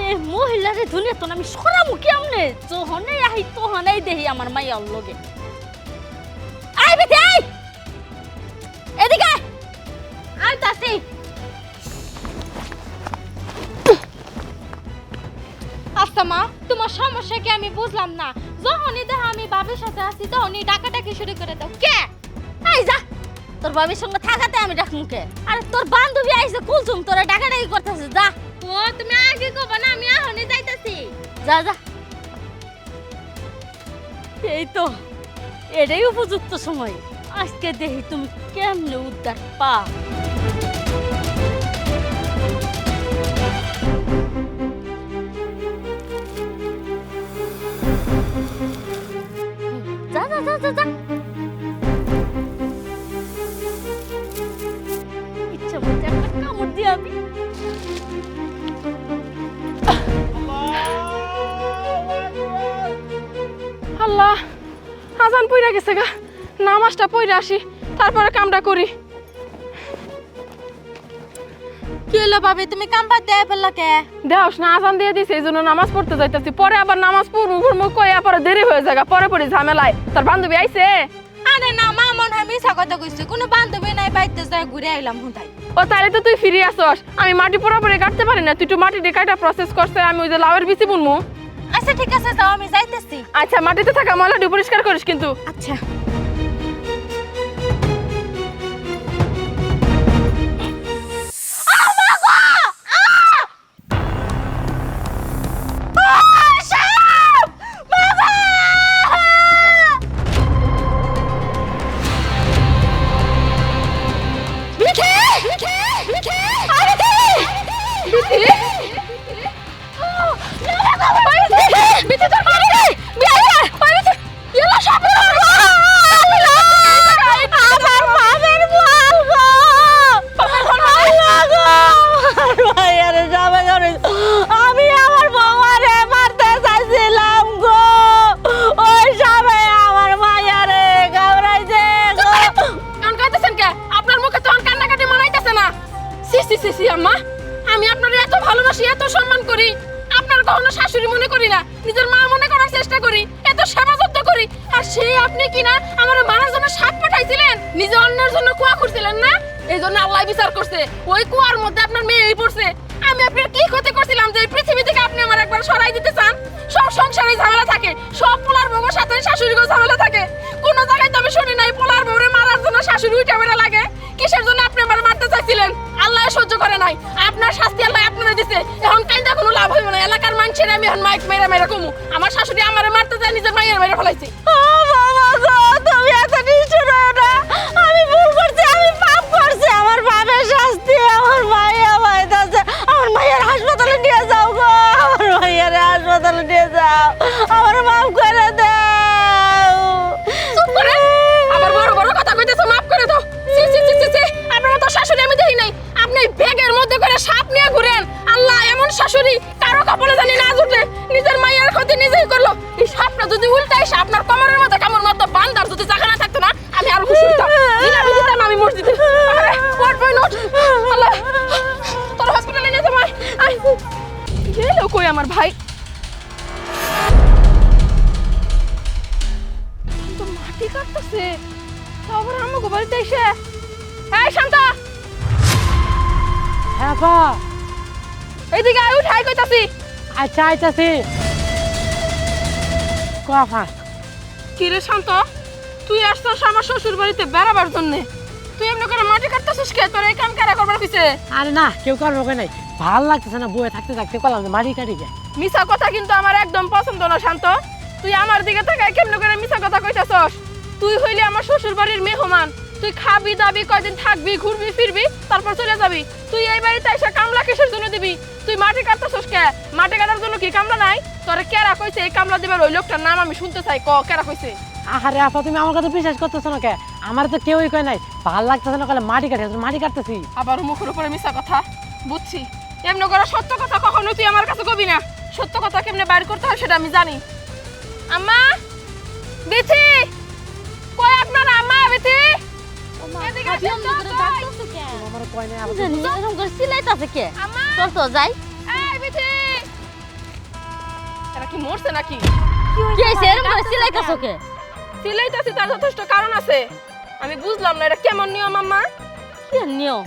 Speaker 2: এই মহিলারে দুনিয়া তো আমি সরামু কেমনে? যখনই আহি তখনই দেখি আমার মাইয়ার লগে। আই বেটি আই, এদিকে আই তাসি।
Speaker 3: আচ্ছা মা, তোমার সমস্যা কি আমি বুঝলাম না। যখনই দেখো আমি বাবার সাথে আসি তখনই ডাকাডাকি শুরু করে দাও। কে?
Speaker 2: এই যা, তোর বাবির সঙ্গে থাকাতে আমি ডাক মুখে। আর তোর বান্ধবী আইছে কুলসুম, তোরা ডাকাডাকি করতেছিস, যা।
Speaker 3: ও তুমি আগে কবা না, আমি এখনই যাইতাছি।
Speaker 2: যা যা। এই তো, এটাই উপযুক্ত সময়। আজকে দেখি তুমি কেমনে উদ্ধার পা। যা যা যা যা যা। ইচ্ছা মতো একটা কামড় দিয়ে আমি।
Speaker 1: আল্লাহ, আজান পইরা গেছে গা। নামাজটা পইরা আসি, তারপরে কামটা করি।
Speaker 3: কি হলো ভাবি, তুমি কাম বাদ দিয়ে ফেললা কে?
Speaker 1: দেওস না, আজান দিয়ে দিছে, এই জন্য নামাজ পড়তে যাইতাছি। পরে আবার নামাজ পড়বো কইয়া পরে দেরি হয়ে যায়, পরে পরে ঝামেলায়। তার বান্ধবী আইছে?
Speaker 3: আরে না, মা মনে হয় মিছা কথা কইছে। কোনো বান্ধবী নাই, বাইতে যায় ঘুরে আইলাম হুদাই।
Speaker 1: ও তাহলে তো তুই ফিরে আসস। আমি মাটি পুরোপুরি কাটতে পারি না, তুই একটু মাটি দিয়ে কাটা প্রসেস করছে। আমি ওই যে লাউয়ের বিচি বুনমু।
Speaker 3: আচ্ছা ঠিক আছে, যাও, আমি যাইতেছি।
Speaker 1: আচ্ছা, মাটিতে থাকা ময়লাটি পরিষ্কার করিস কিন্তু।
Speaker 3: আচ্ছা।
Speaker 2: আমি আমার বাবারে মারতে চাইছিলাম গো, ওই সবাই আমার মায়ারে ঘাবড়াইছে গো।
Speaker 1: কান কাঁদতেছেন কে? আপনার মুখে তো কান্নাকাটি মানাইতেছে না। সি সি সি সি আম্মা, আমি আপনার এত ভালোবাসি, এত সম্মান করি, আপনার কখনো শাশুড়ি মনে করি না, নিজের মা মনে করার চেষ্টা করি, এত সেবা যত্ন করি। আর সেই আপনি কি না আমার মারার জন্য সাপ পাঠাইছিলেন, নিজে অন্যের জন্য কুয়া করছিলেন না? এই জন্য আল্লাহ বিচার করছে, ওই কুয়ার মধ্যে আপনার মেয়েই পড়ছে। আমি আপনার কি ক্ষতি করছিলাম যে এই পৃথিবী থেকে আপনি আমার একবার সরাই দিতে চান? সব সংসারে ঝামেলা থাকে, সব পোলার বউর সাথে শাশুড়িরও ঝামেলা থাকে। কোন জায়গায় তো আমি শুনি নাই পোলার বউরে মারার জন্য শাশুড়ি উঠে বেড়া লাগে। কিসের জন্য আপনি আমার মারতে চাইছিলেন? আল্লাহ সহ্য করে নাই, আপনার শাস্তি আল্লাহ আপনারা দিছে। এখন কাইন্দা কোনো লাভ হইব না। এলাকার মানুষের আমি এখন মাইক মেরা মেরা কমু, আমার শাশুড়ি আমারে মারতে যায়, নিজের মায়ের মেরে ফেলাইছে।
Speaker 2: ও বাবা গো, তুমি এত নিষ্ঠুর হও না। আমি ভুল করছি, আমি পাপ করছি। আমার বাবার শাস্তি আমার মাইয়া পাইতাছে। আমার মায়ের হাসপাতালে নিয়ে যাও গো, আমার মায়ের হাসপাতালে নিয়ে যাও, আমার মাফ করে দাও।
Speaker 1: চুপ করে, আবার বড় বড় কথা কইতেছো, মাফ করে দাও। সি সি সি সি, আপনার তো শাশুড়ি আমি দেখি নাই। আপনি ব্যাগের মধ্যে করে সাপ নিয়ে ঘুরেন। আল্লাহ, এমন শাশুড়ি কারো কপালে জানি না জুটে, নিজের মায়ের ক্ষতি নিজেই করলো। এই সাপটা যদি উল্টাই আপনার কোমরের মধ্যে কামড় মারতো, বান্দার যদি জায়গা না থাকতো না, আমি আরো খুশি হইতাম। দিনামি দিতাম আমি মসজিদে। আরে ওঠ বই নোট। আল্লাহ, তোর হসপিটালে নিয়ে যাও। আই গেল কই আমার ভাই? তো মাটি কাটতেছে, তারপর আমাকে বাড়িতে এসে। এই শান্তা,
Speaker 4: হ্যাঁ পা।
Speaker 1: এইদিকে আয়, উঠাই কইতাছি।
Speaker 4: আচ্ছা আইতাছি। কফা।
Speaker 1: কি রে শান্ত, তুই আসছস আমার শ্বশুর বাড়িতে বেড়াবার জন্য? তুই এমনি করে মাটি কাটতেছিস কে? তোর এই কাম কারা করবার কইছে?
Speaker 4: আরে না, কেউ কারো কই নাই, ভাল লাগতেছে না বয়ে থাকতে থাকতে, কলাম যে মাটি কাটি যায়।
Speaker 1: মিছা কথা কিন্তু আমার একদম পছন্দ না শান্ত। তুই আমার দিকে তাকায় কেমনে করে মিছা কথা কইতাছস? তুই হইলি আমার শ্বশুর বাড়ির মেহমান। তুই খাবি দাবি, কয়দিন থাকবি, ঘুরবি ফিরবি, তারপর চলে যাবি। তুই এই বাড়িতে এসে কামলা কিসের জন্য দিবি? তুই মাটি কাটতেছস কে? মাটি কাটার জন্য কি কামলা নাই? তোরে কেরা কইছে এই কামলা দিবার? ওই লোকটার নাম আমি শুনতে চাই, ক কেরা কইছে?
Speaker 4: আরে আপা, তুমি আমার কথা বিশ্বাস করতেছো না কে? আমার তো কেউই কয় নাই, ভাল লাগতেছে না কলে মাটি কাটি, মাটি কাটতেছি।
Speaker 1: আবার মুখের উপরে মিছা কথা? বুঝছি, এমনি করে সত্য কথা কখনো তুই আমার কাছে কবি না। সত্য কথা কেমনে বাইর করতে হয় সেটা আমি জানি। আম্মা, বিথি কই আপনার? আম্মা, বিথি এদিকে আসেন তো, কই?
Speaker 4: আমার কয় নাই আপা।
Speaker 2: জানি এরকম করে সিলাইতাছে কে?
Speaker 1: আম্মা,
Speaker 2: চল তো যাই।
Speaker 1: এই বিথি, এরা কি মরছে নাকি?
Speaker 2: কি হইছে এরকম করে সিলাইতাছো কে?
Speaker 1: সিলাইতাছি, তার যথেষ্ট কারণ আছে। আমি বুঝলাম না এটা কেমন নিয়ম আম্মা।
Speaker 2: কি নিও?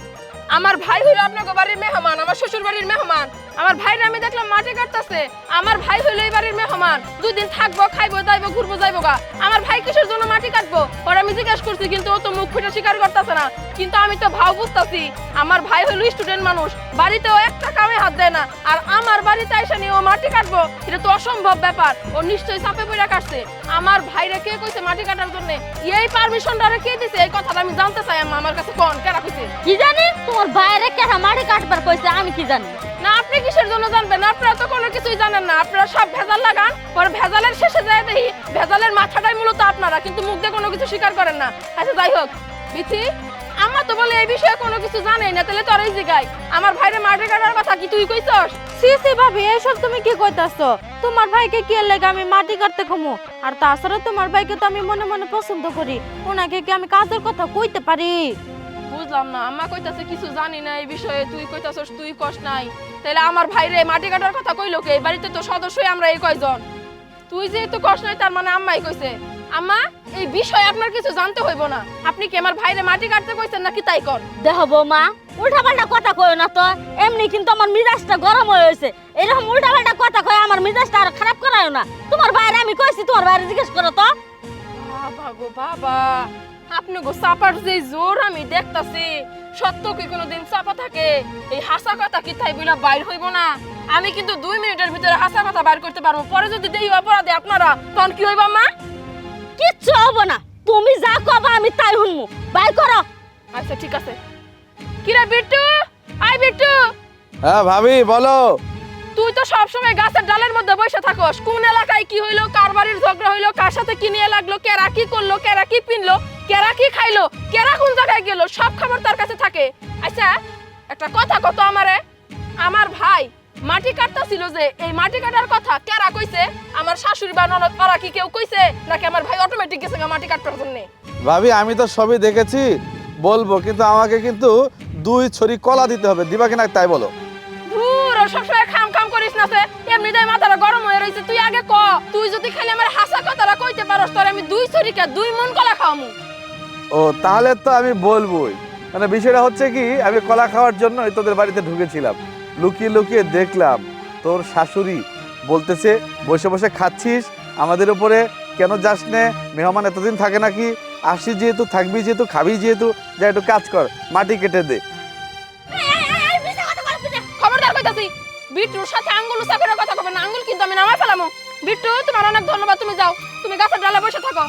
Speaker 1: আমার ভাই হইলো আপনার বাড়ির মেহমান, আমার শ্বশুর বাড়ির মেহমান। আমার ভাইরে আমি দেখলাম মাটি কাটতেছে। আমার ভাই হইলো এই বাড়ির মেহমান, 2 দিন থাকবো, খাইবো, যাইবো, ঘুরবো, যাইবো গা। আমার ভাই কিসের জন্য মাটি কাটবো ওর আমি জিজ্ঞেস করছি, কিন্তু ও তো মুখ ফুটে স্বীকার করতেছে না। কিন্তু আমি তো ভাও বুঝতাছি, আমার ভাই হইলো স্টুডেন্ট মানুষ, বাড়িতেও একটা কামে হাত দেয় না, আর আমার বাড়িতে এসে নিয়ে ও মাটি কাটবো, এটা তো অসম্ভব ব্যাপার। ও নিশ্চয়ই চাপে পড়ে কাটছে। আমার ভাইরে কে কইছে মাটি কাটার জন্য? এই পারমিশনটা কে দিছে? এই কথাটা আমি জানতে চাই আম্মা, আমার কাছে কোন কেরা কইছে?
Speaker 2: কি জানি তোমার বাইরে কেনা মাটি কাটবার কইছে, আমি কি জানি।
Speaker 1: না আপনি কিসের জন্য জানবেন? আপনারা তো কোনো কিছুই জানেন না, আপনারা সব ভেজাল লাগান, পরে ভেজালের শেষে যায় দেখি ভেজালের মাথাটাই মূলত আপনারা, কিন্তু মুখ দিয়ে কোনো কিছু স্বীকার করেন না। আচ্ছা যাই হোক, বিথি আম্মা তো বলে এই বিষয়ে কোনো কিছু জানেই না, তাহলে তোর এই জিগাই আমার ভাইরে মাটি কাটার কথা কি তুই কইছস?
Speaker 3: সি সি ভাবি, এসব তুমি কি কইতাছো? তোমার ভাইকে কি এর লাগে আমি মাটি কাটতে কমু? আর তাছাড়া তোমার ভাইকে তো আমি মনে মনে পছন্দ করি, ওনাকে কি আমি কাজের কথা কইতে পারি?
Speaker 1: বুঝলাম না, আম্মা কইতাছে কিছু জানি না এই বিষয়ে, তুই কইতাছস তুই কষ্ট নাই। তাহলে আমার ভাইরে মাটি কাটার কথা কইলো কে? এই বাড়িতে তো সদস্যই আমরা এই কয়জন, তুই যেহেতু কষ্ট নাই তার মানে আম্মাই কইছে। আম্মা এই বিষয়ে আপনার কিছু জানতে হইব না, আপনি কি আমার ভাইরে মাটি কাটতে কইছেন নাকি তাই কর?
Speaker 2: দেখো বৌমা, উল্টাপাল্টা কথা কইও না তো। এমনি কিন্তু আমার মিজাজটা গরম হয়ে হয়েছে, এরকম উল্টাপাল্টা কথা কয়ে আমার মিজাজটা আর খারাপ করায়ও না। তোমার বাইরে আমি কইছি, তোমার বাইরে জিজ্ঞেস করো তো।
Speaker 1: বাবা গো বাবা, আপনি গো চাপার যে জোর আমি দেখতাছি, সত্য কি কোনোদিন চাপা থাকে? এই হাসা কথা কি তাই বইলা বাইর হইব না? আমি কিন্তু 2 মিনিটের ভিতরে হাসা কথা বাইর করতে পারবো, পরে যদি দেই অপরাধে আপনারা, তখন কি হইব মা?
Speaker 2: কিচ্ছু হবো না, তুমি যা কবা আমি তাই শুনবো। বাই করো।
Speaker 1: আচ্ছা ঠিক আছে। কিরে বিট্টু, আই বিট্টু,
Speaker 5: হ্যাঁ ভাবি বলো।
Speaker 1: তুই তো সবসময় গাছের ডালের মধ্যে বসে থাকস। কোন এলাকায় কি হইলো, কার বাড়ির ঝগড়া হইলো, কার সাথে কি নিয়ে লাগলো, কেরা কি করলো, কেরা কি পিনলো, কেরা কি খাইলো, কেরা কোন জায়গায় গেল, সব খবর তার কাছে থাকে। আচ্ছা একটা কথা কত আমারে, আমার ভাই মাটি কাটতাছিল যে এই মাটি কাটার কথা কেরা কইছে? আমার শাশুড়ি বা ননদ ওরা কি কেউ কইছে, নাকি আমার ভাই অটোমেটিক গেছে মাটি কাটার জন্য?
Speaker 5: ভাবি আমি তো সবই দেখেছি, বলবো, কিন্তু আমাকে কিন্তু 2 ছড়ি কলা দিতে হবে, দিবা কিনা তাই বলো।
Speaker 1: ধুর, ও সবসময় খাম খাম করিস না সে, এমনিতেই মাথাটা গরম হয়ে রইছে। তুই আগে ক, তুই যদি খালি আমার হাসা কথাটা কইতে পারস তোর আমি 2 ছড়িকা 2 মন কলা খাওয়ামু।
Speaker 5: ও তাহলে তো আমি বলবোই। মানে বিষয়টা হচ্ছে কি, আমি কলা খাওয়ার জন্য তোদের বাড়িতে ঢুকেছিলাম, লুকিয়ে লুকিয়ে দেখলাম তোর শাশুড়ি বলতেছে বসে বসে খাচ্ছিস, আমাদের উপরে কেন যাস নে, মেহমান এতদিন থাকে নাকি, আসি যেহেতু, থাকবি যেহেতু, খাবি যেহেতু, যা একটু কাজ কর, মাটি কেটে দে।
Speaker 1: খবরদার কইতাছি, বিট্টুর সাথে আঙ্গুল উঁচা করে কথা কবে না, আঙ্গুল কিন্তু আমি নামায় ফেলামু। বিট্টু তোমার অনেক ধন্যবাদ, তুমি যাও, তুমি গাছের ডালে বসে থাকো।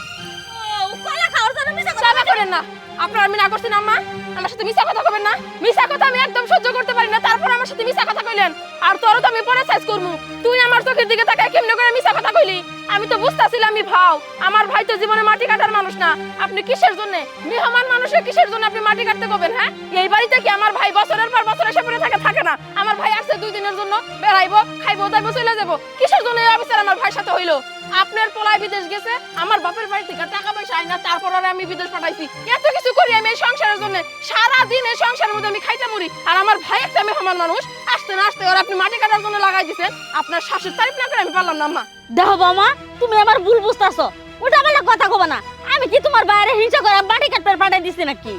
Speaker 2: কলা খাওয়ার জন্য মিছা কথা
Speaker 1: চাপা করেন না, আপনার আমি না করছি না আম্মা, আমার সাথে মিছা কথা কবেন না। মিছা কথা আমি একদম সহ্য করতে পারি না, তারপর আমার সাথে মিছা কথা কইলেন। আর তোরও তো আমি পরে সাইজ করমু, তুই আমার চোখের দিকে তাকায় কেমনে করে মিছা কথা কইলি? আমি তো বুঝতাছিলাম আমি ভাও, আমার ভাই তো জীবনে মাটি কাটার মানুষ না। আপনি কিসের জন্য মেহমান মানুষের কিসের জন্য আপনি মাটি কাটতে কবেন? হ্যাঁ, এই বাড়িতে কি আমার ভাই বছরের পর বছর এসে পড়ে থাকে না? আমার ভাই আসছে 2 দিনের জন্য, বেড়াইবো, খাইবো, দাইবো, চলে যাবো। কিসের জন্য এই অফিসার আমার ভাইয়ের সাথে হইলো? আপনার পোলায় বিদেশ গেছে, আমার বাপের বাড়ি থেকে টাকা পয়সা আই না, তারপর আর আমি বিদেশ পাঠাইছি। এত কিছু করি আমি এই সংসারের জন্য, সারা দিন এই সংসারের মধ্যে আমি খাইতে মরি। আর আমার ভাই একটা মেহমান মানুষ, আসতে না আসতে আর আপনি মাটি কাটার জন্য লাগাই দিয়েছেন। আপনার শাশুর তারিফ না করে আমি পারলাম না আম্মা।
Speaker 2: দেখো বাবা, তুমি আমার ভুল বুঝতাছো, উল্টাপাল্টা কথা কবা না। আমি কি তোমার বাইরে হিংসা করে মাটি কাটতে পাঠাই দিছি নাকি?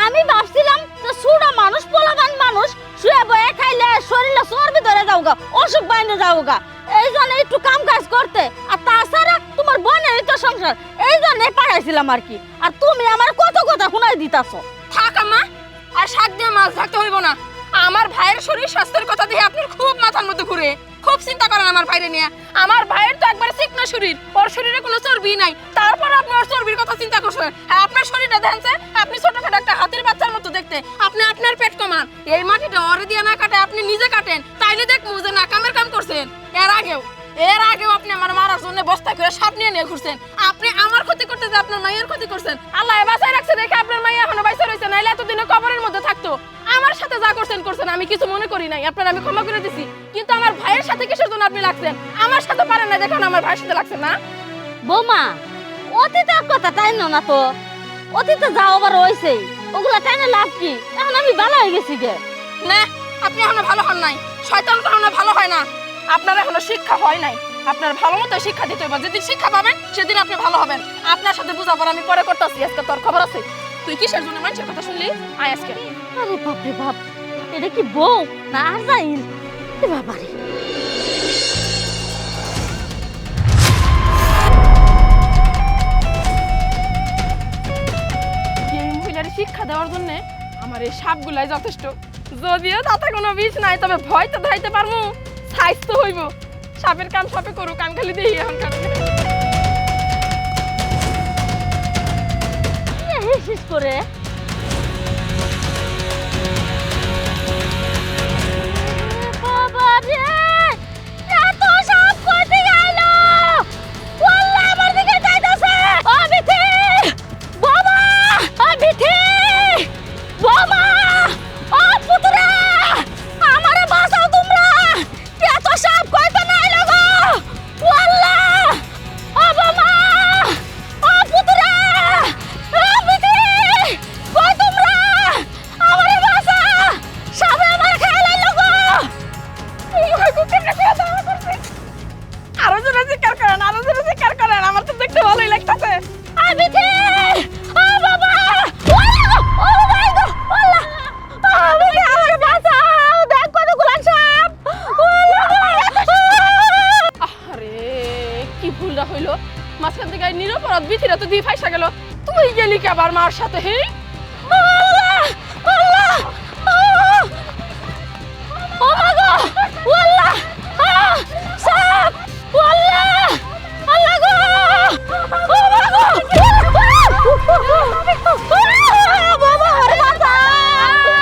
Speaker 2: আমি ভাবছিলাম তো সুড়া মানুষ, পোলাবান মানুষ, শুয়ে বয়ে খাইলে শরীরে চর্বি ধরে যাওগা, অসুখ বাইন্দে যাওগা, এই জন্য একটু কাম কাজ করতে। আর তাছাড়া তোমার বোনের তো সংসার, এই জন্য পাঠাইছিলাম আর কি। আর তুমি আমার কত কথা শুনাই দিতাছো।
Speaker 1: থাক আম্মা, আর শাক দিয়ে মাছ থাকতে হইব না। আমার ভাইয়ের শরীর স্বাস্থ্যের কথা দিয়ে আপনার খুব মাথার মধ্যে ঘুরে, খুব চিন্তা করেন আমার ভাইরে নিয়ে। আমার ভাইয়ের তো একবার চিকনা শরীর, ওর শরীরে কোনো চর্বি নাই, তারপর আপনি ওর চর্বির কথা চিন্তা করছেন। হ্যাঁ, আপনার শরীরটা দেখছে, আপনি ছোটখাটো একটা হাতির বাচ্চার মতো দেখতে। আপনি আপনার পেট কমান, এই মাটিটা ওরে দিয়ে না কাটে, আপনি নিজে কাটেন, তাইলে দেখবো যে না কামের কাম করছেন। এর আগেও আপনি আমার মারার জন্য বস্তা করে সাপ নিয়ে ঘুরছেন। আপনি আমার ক্ষতি করতে যে আপনার মায়ের ক্ষতি করছেন। আল্লাহ বাঁচায় রাখছে দেখে আপনার মাইয়া এখনো বাইসা রয়েছে, নাইলে এতদিনে কবরের মধ্যে থাকতো। আমার সাথে যা করছেন, আমি কিছু মনে করি নাই, আপনার আমি ক্ষমা করে দিছি। কিন্তু আমার ভাইয়ের সাথে কিসের জন্য আপনি লাগছেন? আমার সাথে পারেন না দেখেন, আমার ভাইয়ের সাথে লাগছেন না।
Speaker 2: বৌমা, অতীতের কথা তাই না তো, অতীতে যাও আবার হয়েছে, ওগুলা তাই না লাভ কি? এখন আমি ভালো হয়ে গেছি গে।
Speaker 1: না, আপনি এখনো ভালো হন নাই, শয়তান কখনো ভালো হয় না। আপনার এখনো শিক্ষা হয় নাই, আপনার ভালো মতো শিক্ষা দিতে হবে। যেদিন শিক্ষা পাবেন সেদিন আপনি ভালো হবেন। আপনার সাথে বোঝাপড়া আমি পরে করতেছি, আজকে তোর খবর আছে। তুই কিসের জন্য মানুষের কথা শুনলি? আয় আজকে।
Speaker 2: আরে বাপরে বাপ, এটা কি বউ না আজাইল? বাবারে
Speaker 1: এই মহিলার শিক্ষা দেওয়ার জন্য আমার এই সাপগুলাই যথেষ্ট। যদিও তাতে কোনো বিষ নাই, তবে ভয় তো ধাইতে পারবো, সাইজ তো হইব। সাপের কাম সাপে করুক, কান খালি দেখি এখন কারণ
Speaker 2: শেষ করে বাবা রে এত সাপ কইতে গেল ওয়াল্লা আমার দিকে যাইতাছে ও বিথি বাবা ও বিথি বাবা ও পুতরা আমারে বাঁচাও তোমরা এত সাপ কইতে নাই লাগো ওয়াল্লা ও বাবা ও পুতরা ও বিথি কই তোমরা আমারে বাঁচা সাপে আমার খেলাই লাগো
Speaker 1: আরো জোরে চিৎকার করেন, আরো জোরে চিৎকার করেন, আমার তো দেখতে ভালোই লাগতেছে।
Speaker 2: আবিতে ও বাবা ও মাই গড আল্লাহ আবিতে আমার বাঁচাও দেখ কতগুলো সাপ
Speaker 1: আরে কি ভুলটা হইলো, মাঝখান থেকে নিরপরাধ বিথিরা তো দিয়ে ফাইসা গেল, তুই গেলি কি আবার মার সাথে? হে
Speaker 2: আল্লাহ আল্লাহ ও মা গো আল্লাহ সাপ আল্লাহ আল্লাহ গো ও মা গো বাবা আরে বাবা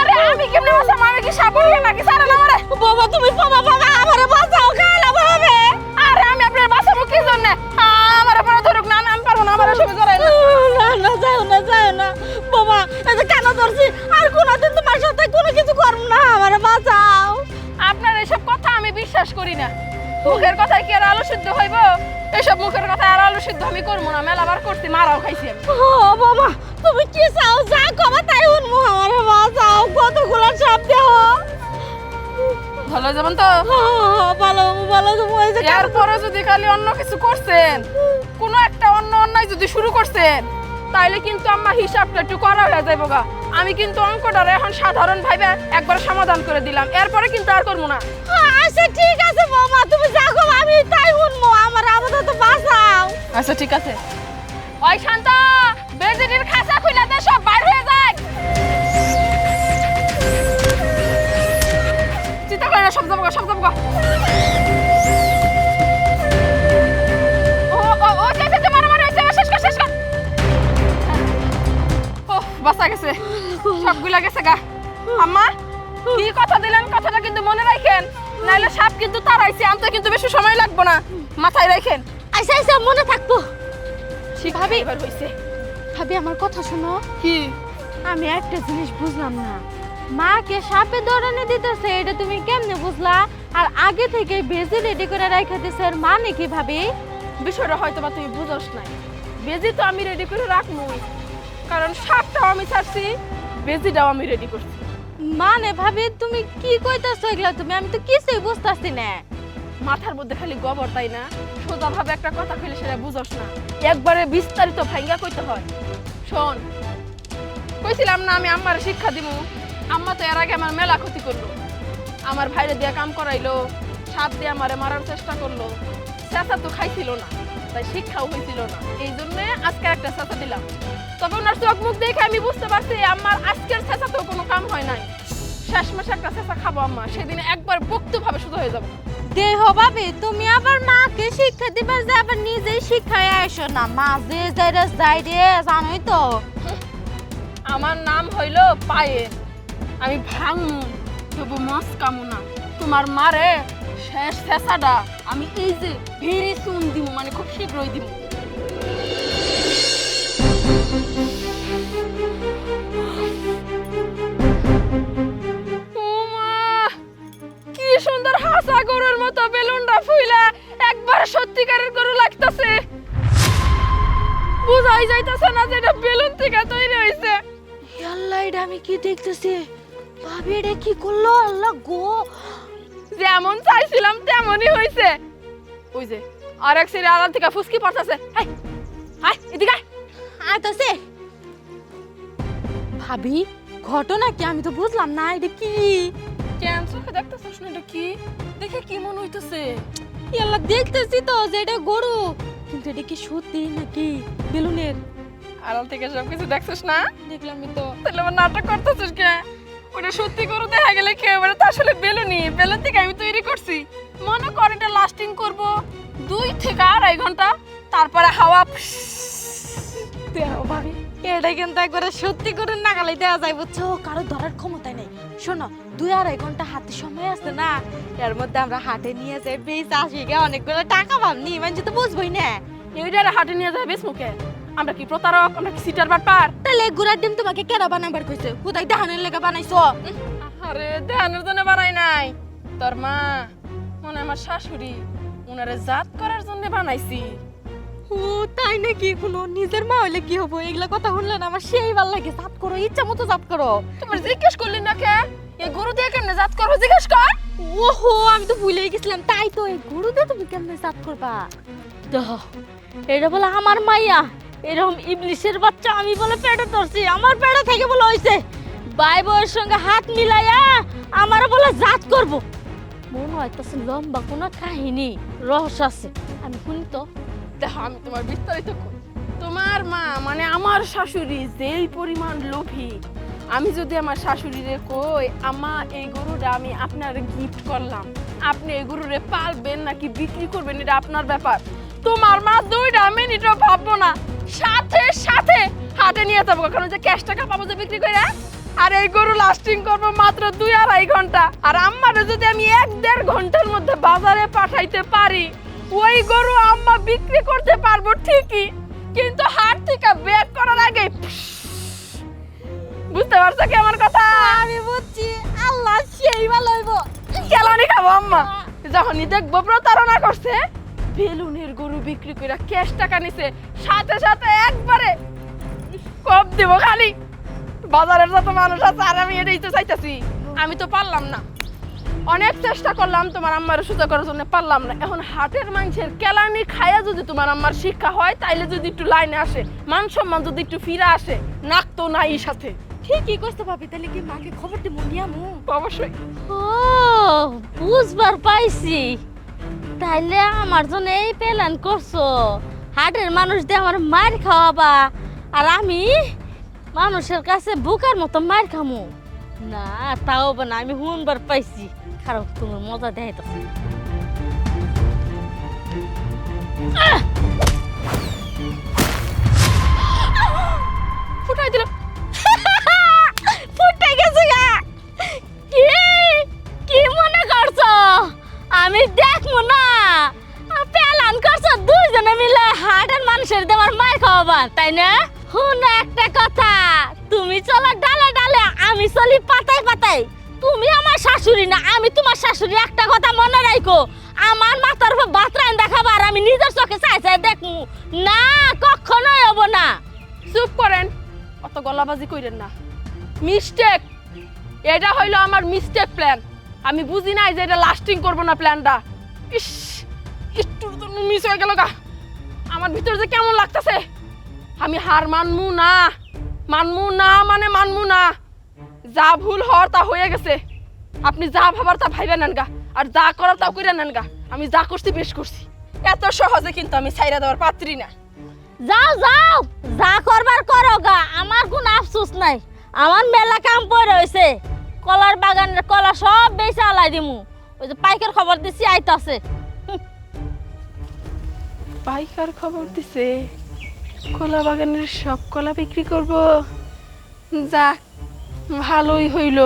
Speaker 1: আরে আমি কেমনে বাঁচা, আমি কি সাপ হইয়া নাকি সারা না মারে?
Speaker 2: বাবা তুমি বাবা বাবা আমারে বাঁচাও খালা ভাবে
Speaker 1: আরে আমি আপনার বাঁচাবো কি জন্য? আমার পরে ধরুক না, আমি পারবো না, আমার সঙ্গে জড়াই না।
Speaker 2: না যাও না বাবা এটা কেন ধরছি আর কোনোদিন তোমার সাথে কোনো কিছু করব না আমারে বাঁচাও
Speaker 1: আপনার এসব কথা আমি বিশ্বাস করি না। মুখের কথায় কি আর আলো সিদ্ধ হইব? এসব মুখের কথায় আর আলো সিদ্ধ আমি করবো না, মেলা বার করছি, মারাও খাইছি আমি।
Speaker 2: ও বাবা তুমি কি চাও যা কবা তাই উনমু আমারে বাঁচাও কতগুলো সাপ দেও
Speaker 1: ভালো যাবেন তো?
Speaker 2: ভালো তুমি ওই যে
Speaker 1: এরপরে যদি খালি অন্য কিছু করছেন, কোনো একটা অন্য অন্যায় যদি শুরু করছেন, তাইলে কিন্তু আমার হিসাবটা একটু করা হয়ে যাইব গা। আমি কিন্তু অঙ্কটার এখন সাধারণ ভাবে একবার সমাধান করে দিলাম, এরপরে কিন্তু আর করবো না।
Speaker 2: আচ্ছা ঠিক আছে বাবা তুমি যা কবা আমি তাই উনমু আমার আপাতত বাঁচাও
Speaker 1: আচ্ছা ঠিক আছে। ওই শান্তা, বেজিটির খাঁচা খুলে দে, সব বাইর হয়ে যায়। চিন্তা করে না, সব যাবো গা, সব যাবো গা। ও যেতে মারামারি হয়েছে, শেষ কর শেষ কর। ও বাঁচা গেছে, সবগুলা গেছে গা। আম্মা কি কথা দিলেন, কথাটা কিন্তু মনে রাখেন, নাইলে সাপ কিন্তু তাড়াইছে, আনতে কিন্তু বেশি সময় লাগবে না, মাথায় রাখেন।
Speaker 2: আচ্ছা মনে থাকবো
Speaker 1: ভাবি এবার হইছে
Speaker 3: ভাবি আমার কথা শোনো,
Speaker 1: কি?
Speaker 3: আমি একটা জিনিস বুঝলাম না, মাকে সাপে দৌড়ানি দিতেছে এটা তুমি কেমনে বুঝলা? আর আগে থেকে বেজি রেডি করে রাখা দিছে, এর মানে কি ভাবি?
Speaker 1: বিষয়টা হয়তো বা তুমি বুঝোস নাই। বেজি তো আমি রেডি করে রাখবই, কারণ সাপটাও আমি ছাড়ছি, বেজিটাও আমি রেডি করছি।
Speaker 3: মানে ভাবি তুমি কি কইতাছো এগুলা? আমি তো কিছুই বুঝতাছি না।
Speaker 1: মাথার মধ্যে খালি গোবর, তাই না? সোজা ভাবে একটা কথা কইলে সেটা বুঝোস না, একবারে বিস্তারিত ভাঙ্গা কইতে হয়। শোন, কইছিলাম না আমি আম্মার শিক্ষা দিমু। আম্মা তো এর আগে আমার মেলা ক্ষতি করলো, আমার ভাইরে দিয়ে কাম করাইলো, সাপ দিয়ে আমারে মারার চেষ্টা করলো, চেঁচা তো খাইছিল না, তাই শিক্ষাও হয়েছিল না। এই জন্য আজকে একটা চেঁচা দিলাম। তবে ওনার চোখ মুখ দেখে আমি বুঝতে পারছি আমার আজকের চেঁচাতেও কোনো কাম হয় নাই। শেষ মাসে একটা চেঁচা খাবো আম্মা, সেদিন একবার বক্তভাবে শুধু হয়ে যাবো।
Speaker 3: দেহ ভাবি তুমি আবার মাকে শিক্ষা দিবার যে আবার নিজেই শিক্ষায় আসো না, মা যে যাই রে জানোই তো।
Speaker 1: আমার নাম হইলো পায়ে, আমি ভাঙমু তবু মস কামু না। তোমার মারে শেষ চেঁচাটা আমি এই যে ভেরি সুন দিমু, মানে খুব শীঘ্রই দিমু। কি সুন্দর হাসা গরুর মতো বেলুনটা ফুইলা একবার সত্যিকারের গরু লাগতেছে। বুঝাই যাইতেছে না যে এটা বেলুন থেকে তৈরি হয়েছে।
Speaker 3: আল্লাহ এটা আমি কি দেখতেছি? ভাবি এটা কি করলো? আল্লাহ গো,
Speaker 1: যেমন চাইছিলাম তেমনই হয়েছে। ওই যে আরেক সিরে আড়াল থেকে ফুসকি পড়তেছে। হাই হাই এদিকে
Speaker 3: আইতাছে। ভাবি ঘটনা কি? আমি তো বুঝলাম না, এটা কি?
Speaker 1: কেন চোখে দেখতেছিস না? এটা কি? কি মনে হইতেছে?
Speaker 3: ইয়াল্লা দেখতেছি তো যে এটা গরু, কিন্তু এটা কি সত্যি নাকি বেলুনের?
Speaker 1: আড়াল থেকে সবকিছু দেখছিস না?
Speaker 3: দেখলামই তো।
Speaker 1: তাহলে আমার নাটক করতেছিস কে? ওটা সত্যি গরু দেখা গেলে কেউ বলে তো আসলে বেলুনই, বেলুন থেকে আমি তৈরি করছি। মনে কর এটা লাস্টিং করব 2 থেকে 2.5 ঘন্টা, তারপরে হাওয়া
Speaker 3: দেও ভাবি, এটা কিন্তু একবারে সত্যি করে নাগালে দেওয়া যায়, বুঝছো? কারো ধরার ক্ষমতাই নেই। শোনো, 2-2.5 ঘন্টা হাতে সময় আছে না, এর মধ্যে আমরা হাটে নিয়ে যাই, বেশ আসি গে, অনেকগুলো টাকা পাবনি, মানে তো বুঝবই না।
Speaker 1: এইটারে হাটে নিয়ে যাবে মুখে। আমরা কি প্রতারক? আমরা কি সিটার বাটপার?
Speaker 3: তাহলে গুড়ার ডিম তোমাকে কেন বানাবার কইছে? কোথায় দেখানোর লেগে বানাইছো?
Speaker 1: আরে ধ্যানের জন্য বানাই নাই, তোর মা মনে আমার শাশুড়ি ওনারে জাত করার জন্য বানাইছি।
Speaker 3: ও তাই নাকি? কোনো নিজের মা হইলে কি হবো? এগুলা কথা শুনলে না আমার সেই ভালো লাগে। জাত করো, ইচ্ছা মতো জাত করো।
Speaker 1: তোমার জিজ্ঞেস করলি না কে এই গরু দিয়ে কেমনে জাত করবো? জিজ্ঞেস কর।
Speaker 3: ওহো, আমি তো ভুলেই গেছিলাম। তাই তো, এই গরু দিয়ে তুমি কেমনে জাত করবা? দেখো, এটা বলে আমার মাইয়া, এরকম ইবলিশের বাচ্চা আমি বলে পেটে ধরছি, আমার পেটে থেকে বলে হইছে ভাই বউয়ের সঙ্গে হাত মিলাইয়া আমার বলে জাত করব। মনে হইতেছে লম্বা কোনো কাহিনী রহস্য আছে, আমি শুনি তো।
Speaker 1: দেখো আমি তোমার বিস্তারিত কই। তোমার মা মানে আমার শাশুড়ি যেই পরিমাণ লোভী, আমি যদি আমার শাশুড়িরে কই আমা এই গরুটা আমি আপনার গিফট করলাম, আপনি এই গরুরে পালবেন নাকি বিক্রি করবেন এটা আপনার ব্যাপার, তোমার মা 2 মিনিটও ভাববো না, সাথে সাথে হাটে নিয়ে যাবো। কারণ যে ক্যাশ টাকা পাবো যে বিক্রি করে, আর এই গরু লাস্টিং করবো মাত্র 2-2.5 ঘন্টা। আর আম্মারে যদি আমি 1-1.5 ঘন্টার মধ্যে বাজারে পাঠাইতে পারি, ওই গরু আম্মা বিক্রি করতে পারবো ঠিকই, কিন্তু হাট থেকে বের করার আগে বুঝতে পারছো কি আমার কথা?
Speaker 3: আমি বুঝছি, আল্লাহ সেই ভালো হইব।
Speaker 1: কেলানি খাবো আম্মা যখনই দেখবো প্রতারণা করছে, বেলুনের গরু বিক্রি করে ক্যাশ টাকা নিছে, সাথে সাথে একবারে কপ দিব খালি। বাজারের যত মানুষ আছে আর আমি এটাই তো চাইতেছি, আমি তো পারলাম না। অনেক চেষ্টা করলাম তোমার আম্মার সুযোগ করার জন্য, পারলাম না। এখন হাটের মানুষের কেলানি খায়া যদি তোমার আম্মার শিক্ষা হয়, তাইলে যদি একটু লাইনে আসে, মান সম্মান যদি একটু ফিরে আসে, নাক তো নাই সাথে।
Speaker 3: ঠিকই কইতে পাবি, তাহলে কি মাকে খবর দিব নিয়ামু?
Speaker 1: অবশ্যই।
Speaker 2: ও বুঝবার পাইছি, তাইলে আমার জন্য এই প্ল্যান করছো, হাটের মানুষ দিয়ে আমার মার খাওয়াবা, আর আমি মানুষের কাছে বুকার মতো মার খামু না? তাও না, আমি শুনবার পাইছি। খারাপ, তোমার মজা দেখাইতেছি।
Speaker 1: ফুটাই দিল।
Speaker 2: ফুটে গেছে গা। কি কি মনে করছো আমি দেখবো না? প্ল্যান করছো দুইজনে মিলে হাটের মানুষের দেওয়ার মার খাওয়াবা, তাই না? শুনো একটা কথা, তুমি চলো ডালে ডালে, আমি চলি পাতায় পাতায়। তুমি আমার শাশুড়ি না, আমি তোমার শাশুড়ি। একটা কথা মনে রাখো, আমার মাথার উপর বাতরান দেখাবা আর আমি নিজের চোখে চাই চাই দেখমু না, কখনোই হবো না।
Speaker 1: চুপ করেন, অত গলাবাজি কইরেন না। মিস্টেক, এটা হইলো আমার মিস্টেক প্ল্যান। আমি বুঝি নাই যে এটা লাস্টিং করবো না প্ল্যানটা। ইস, একটুর জন্য মিস হয়ে গেল গা। আমার ভিতরে যে কেমন লাগতেছে। আমি হার মানমু না, মানমু না মানে মানমু না। যা ভুল হওয়ার তা হয়ে গেছে। আপনি যা ভাবার তা ভাইবেন নেন গা, আর যা করার তা কইরা নেন গা। আমি যা করছি বেশ করছি, এত সহজে কিন্তু আমি ছাইরা দেওয়ার পাত্রী না।
Speaker 2: যাও যাও, যা করবার করো গা, আমার কোনো আফসোস নাই। আমার মেলা কাম পড়ে রয়েছে, কলার বাগানের কলা সব বেচে আলাই দিমু। ওই যে পাইকার খবর দিছি আইতাছে।
Speaker 1: পাইকার খবর দিছে কলা বাগানের সব কলা বিক্রি করব। যাক, ভালোই হইল।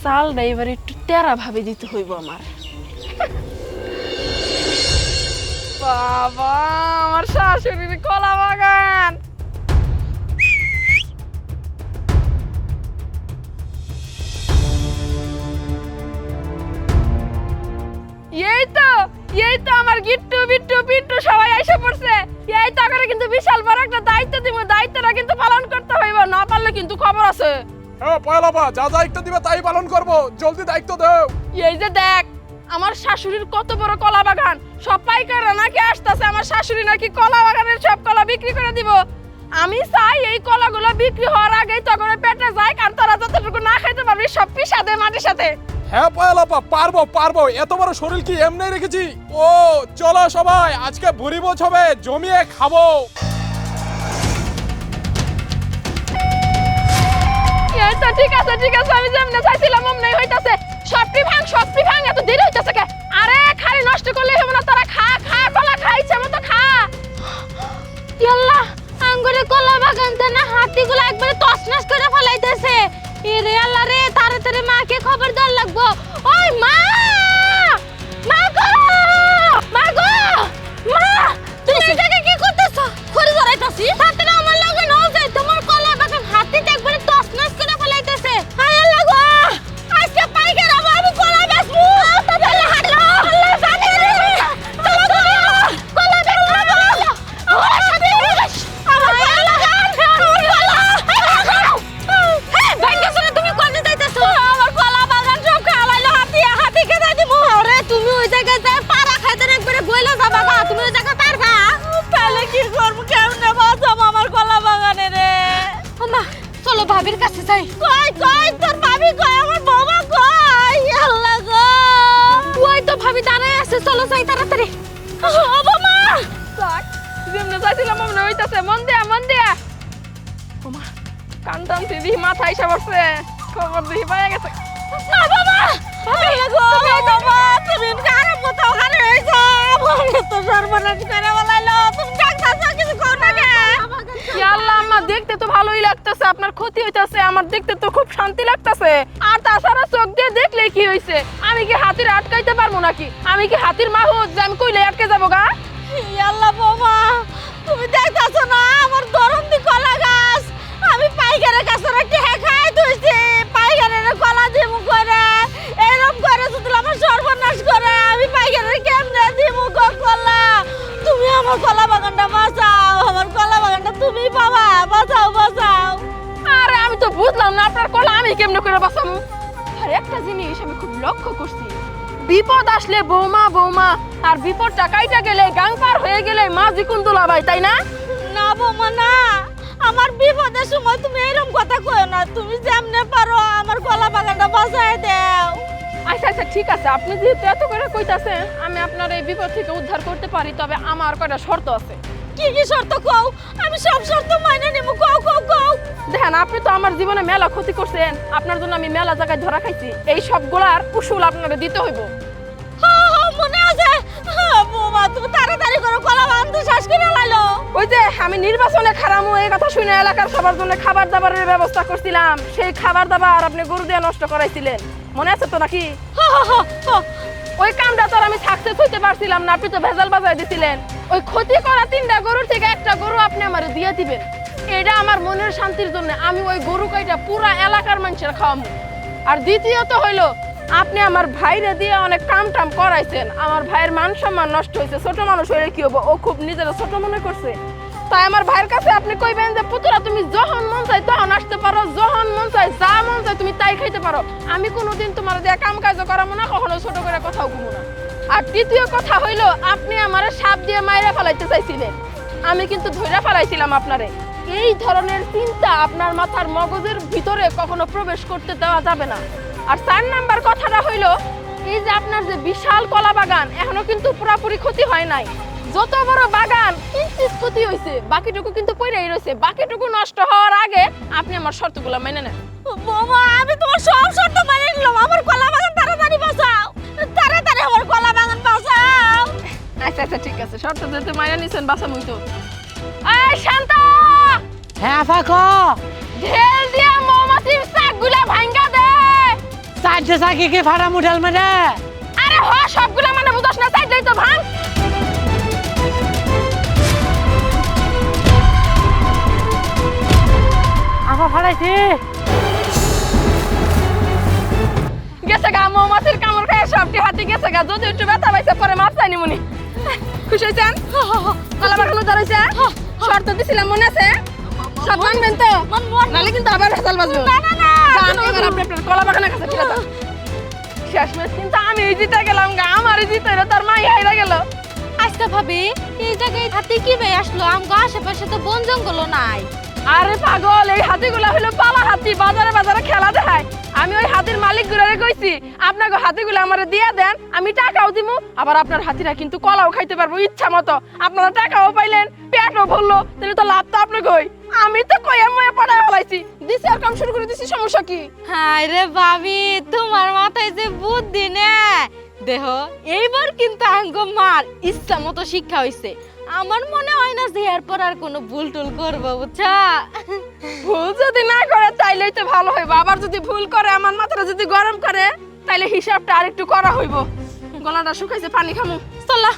Speaker 1: চালটা এবার একটু তেরা ভাবে দিতে হইব আমার। বাবা, আমার শাশুড়ির কলা বাগান। এই তো আমার গিট্টু বিট্টু পিন্টু সবাই এসে পড়ছে। এই তো করে কিন্তু বিশাল বড় একটা দায়িত্ব দিব, দায়িত্বটা কিন্তু পালন করতে হইব, না পারলে কিন্তু খবর আছে।
Speaker 6: হ্যাঁ পয়লাবা, যা দায়িত্ব দিবে তাই পালন করব, জলদি দায়িত্ব দাও।
Speaker 1: এই যে দেখ, আমার শাশুড়ির কত বড় কলা বাগান, সব পাইকাররা নাকি আসতেছে, আমার শাশুড়ি নাকি কলা বাগানের সব কলা বিক্রি করে দিব। আমি চাই এই কলাগুলো বিক্রি হওয়ার আগেই তখন পেটে যায়, আর তারা যতটুকু না খাইতে পারবি সব পিষা দে মাটির সাথে।
Speaker 6: হ্যাঁ পায়েল আপা, পারবো পারবো, এত বড় শরীর কি এমনি রেখেছি? ও চলো সবাই, আজকে ভুরি ভোজ হবে, জমিয়ে খাবো।
Speaker 1: আচ্ছা ঠিক আছে ঠিক আছে, আমি যেমনে চাইছিলাম অমনি হইতাছে। সবটি ভাঙ, এত দেরি হইতাছে কে? আরে খালি নষ্ট করলে হবে না, তারা খা খা, কলা খাইছে মতো খা।
Speaker 2: ইয়াল্লাহ, আঙ্গুরে কলা বাগানতে না হাতিগুলো একবারে তছনছ করে ফলাইতেছে। এরে আল্লাহ রে, তাড়াতাড়ি মাকে খবর দেওয়ার লাগবো। ওই মা, মা গো, মা গো, মা, তুমি এই জায়গায় কি করতেছো? খড়ি ধরাইতাছি। তাড়াতাড়ি আমার লগে নাও যে তোমার কলা বাগান হাতিতে একবারে তছনছ করে ফলাইতেছে। হায় আল্লাহ গো, আজকে পাইকার আমি কলা বেচবো। তাড়াতাড়ি হাঁটো, আল্লাহ জানে রে। চলো চলো, কলা বেচবো। আমার সাথে আমার কলা বাগান, আমার কলা। হ্যাঁ, ভাগ্য শুনে তুমি কোথায় যাইতেছো? আমার কলা বাগান সব খাওয়াইলো হাতি, হাতি খেতে দিব। আরে তুমি ওই জায়গায় যা পাড়া খাইতে একবারে বইলা যাবা গা, তুমি ওই জায়গা পারবা? তাহলে কি করব, কেমনে বাঁচাবো আমার কলা বাগানে রে? মা চলো ভাবির কাছে যাই। কই কই তোর ভাবি কই, আমার বাবা কই? আল্লাহ গো, ওই তো ভাবি দাঁড়ায় আছে, চলো যাই তাড়াতাড়ি। ও বাবা,
Speaker 1: থাক, যেমনে চাইছিলাম অমনি হইতাছে। মন দিয়া ওমা, কান টানছি দিহি মাথা আইসা পড়ছে, খবর দিহি পাইয়া গেছে।
Speaker 2: বাবা, আল্লাহ গো, বাবা তুমি খারাপ কথা ওখানে হইছো। বলে তো সর্বনাশ করে বলাইলো, তুমি ডাক্তার কিছু কর না কে?
Speaker 1: কি আল্লাহ, আম্মা দেখতে তো ভালোই লাগতেছে, আপনার ক্ষতি হইতাছে, আমার দেখতে তো খুব শান্তি লাগতেছে। আর তাছাড়া চোখ দিয়ে দেখলে কি হইছে? আমি কি হাতির আটকাইতে পারবো নাকি? আমি কি হাতির মাহুত যে আমি কইলে আটকে যাবো গা?
Speaker 2: আল্লাহ বাবা, তুমি দেখতাছো না আমার দরন্দি কলা গাছ, আমি পাইকারের কাছে রাখতে খাই তুইছি। পাইকারের কলা দিমু করে এরকম করে যদি আমার সর্বনাশ করে, আমি পাইকারের কেমনে দিমু কলা? তুমি আমার কলা বাগানটা বাঁচাও, আমার কলা বাগানটা তুমি পাবা, বাঁচাও বাঁচাও।
Speaker 1: আরে আমি তো বুঝলাম না আপনার কলা আমি কেমনে করে বাঁচামু। আর একটা জিনিস আমি খুব লক্ষ্য করছি, বিপদ আসলে বৌমা বৌমা, আর বিপদটা কাইটা গেলে গাং পার হয়ে গেলে মা জিকুন দুলাভাই, তাই না?
Speaker 2: না বৌমা না, আমার বিপদের সময় তুমি এরকম কথা কইও না। তুমি যেমনে পারো আমার কলা বাগানটা বাঁচায় দাও।
Speaker 1: আচ্ছা আচ্ছা ঠিক আছে, আপনি যেহেতু এত করে কইতাছেন, আমি আপনার এই বিপদ থেকে উদ্ধার করতে পারি, তবে আমার কয়টা শর্ত আছে।
Speaker 2: কি কি শর্ত কও? আমি সব শর্ত মাইনে নিব, কও কও কও।
Speaker 1: দেখেন, আপনি তো আমার জীবনে মেলা ক্ষতি করছেন, আপনার জন্য আমি মেলা জায়গায় ধরা খাইছি, এই সবগুলার উসুল আপনারা দিতে হইব।
Speaker 2: মনে আছে? বৌমা তুমি তাড়াতাড়ি করো, কলা বাগান তো শেষ করে লাইলো।
Speaker 1: ওই যে আমি নির্বাচনে খারামু এই কথা শুনে এলাকার সবার জন্য খাবার দাবারের ব্যবস্থা করছিলাম, সেই খাবার দাবার আপনি গরু দিয়ে নষ্ট করাইছিলেন, মনে আছে তো নাকি? ওই কামটা তো আর আমি সাকসেস হইতে পারছিলাম না, আপনি তো ভেজাল বাজাই দিছিলেন। ওই ক্ষতি করা 3টা গরুর থেকে একটা গরু আপনি আমারে দিয়ে দিবেন, এটা আমার মনের শান্তির জন্য। আমি ওই গরু কাইটা পুরা এলাকার মানুষের খাওয়াবো। আর দ্বিতীয়ত হইলো, আপনি আমার ভাইরে দিয়ে অনেক কাম টাম করাইছেন, আমার ভাইয়ের মান সম্মান নষ্ট হয়েছে। ছোট মানুষ হইলে কি হবো, ও খুব নিজেরা ছোট মনে করছে। তাই আমার ভাইয়ের কাছে আপনি কইবেন যে পুতুরা তুমি যখন মন চাই তখন আসতে পারো, যখন মন চাই যা মন চাই তুমি তাই খাইতে পারো। আমি কোনোদিন তোমার দিয়ে কাম কাজ করাবো না, কখনো ছোট করে কথাও কমো না। আর তৃতীয় কথা হইলো, আপনি আমারে সাপ দিয়ে মাইরা ফেলাইতে চাইছিলেন, আমি কিন্তু ধইরা ফেলাইছিলাম আপনারে। এই ধরনের চিন্তা আপনার মাথার মগজের ভিতরে কখনো প্রবেশ করতে দেওয়া যাবে না। আর 4 নাম্বার কথাটা হইলো, এই যে আপনার যে বিশাল কলা বাগান, এখনো কিন্তু পুরোপুরি ক্ষতি হয় নাই। যত বড় বাগান কিঞ্চিত ক্ষতি হয়েছে, বাকিটুকু কিন্তু পড়েই রয়েছে। বাকিটুকু নষ্ট হওয়ার আগে আপনি আমার শর্তগুলো মেনে নেন।
Speaker 2: বৌমা আমি তোমার সব শর্ত মেনে নিলাম, আমার কলা বাগান তাড়াতাড়ি বাঁচাও, তাড়াতাড়ি আমার কলা বাগান বাঁচাও।
Speaker 1: আচ্ছা আচ্ছা ঠিক আছে, শর্ত যেহেতু মেনে নিছেন বাঁচামই তো। এই শান্ত,
Speaker 4: হ্যাঁ ফাঁক
Speaker 1: ঢেল দিয়া মৌমাছির চাকগুলা ভাঙ্গা দে।
Speaker 4: চারটে চাকি কি ফাড়া মুঠাল মানে?
Speaker 1: আরে হ, সবগুলা মানে বুঝছ না, চাইলেই তো ভাঙ।
Speaker 4: আমার ফাড়াইছি।
Speaker 1: গেছে গা, মৌমাছির কামড় খেয়ে সবটি হাতে গেছে গা। যদি একটু ব্যথা পাইছে পরে মাপ চাইনি মুনি। খুশি হয়েছেন? কলা বাগানো দাঁড়াইছে, শর্ত দিছিলাম মনে আছে? সব মানবেন তো? নাহলে কিন্তু আবার ভেজাল বাজবে।
Speaker 2: না না না,
Speaker 1: যান এবার আপনি আপনার কলা বাগানের কাছে ফিরে যান। শেষমেশ কিন্তু আমি জিতে গেলাম গা, আমারই জিতে হলো, তার মাই হাইরা গেল।
Speaker 3: আচ্ছা ভাবি, এই জায়গায় হাতি কি ভাই আসলো? আমগো আশেপাশে তো বন জঙ্গলও নাই।
Speaker 1: আরে পাগল, এই হাতিগুলা হলো পালা হাতি, বাজারে বাজারে খেলা দেখায়। আমি ওই হাতির মালিক মালিক গুলারে কইছি আপনাকে হাতিগুলো আমারে দিয়া দেন, আমি টাকাও দিমু, আবার আপনার হাতিরা কিন্তু কলাও খাইতে পারবো ইচ্ছা মতো। আপনারা টাকাও পাইলেন, পেটও ভরলো, তাহলে তো লাভ তো আপনাকে হই। আমি তো কইয়া ময়া পড়ায় ফেলাইছি, দিছি আর কাম শুরু করে দিছি, সমস্যা কি?
Speaker 3: হায় রে ভাবি, তোমার মাথায় যে বুদ্ধি নে দেহ, এইবার কিন্তু আঙ্গ মার ইচ্ছা মতো শিক্ষা হইছে। আমার মনে হয় না যে এরপর আর কোনো ভুল টুল করবো, বুঝছা?
Speaker 1: ভুল যদি না করে তাইলেই তো ভালো হইব, আবার যদি ভুল করে আমার মাথাটা যদি গরম করে তাইলে হিসাবটা আরেকটু করা হইব। গলাটা শুকাইছে, পানি খামু।
Speaker 3: চলো।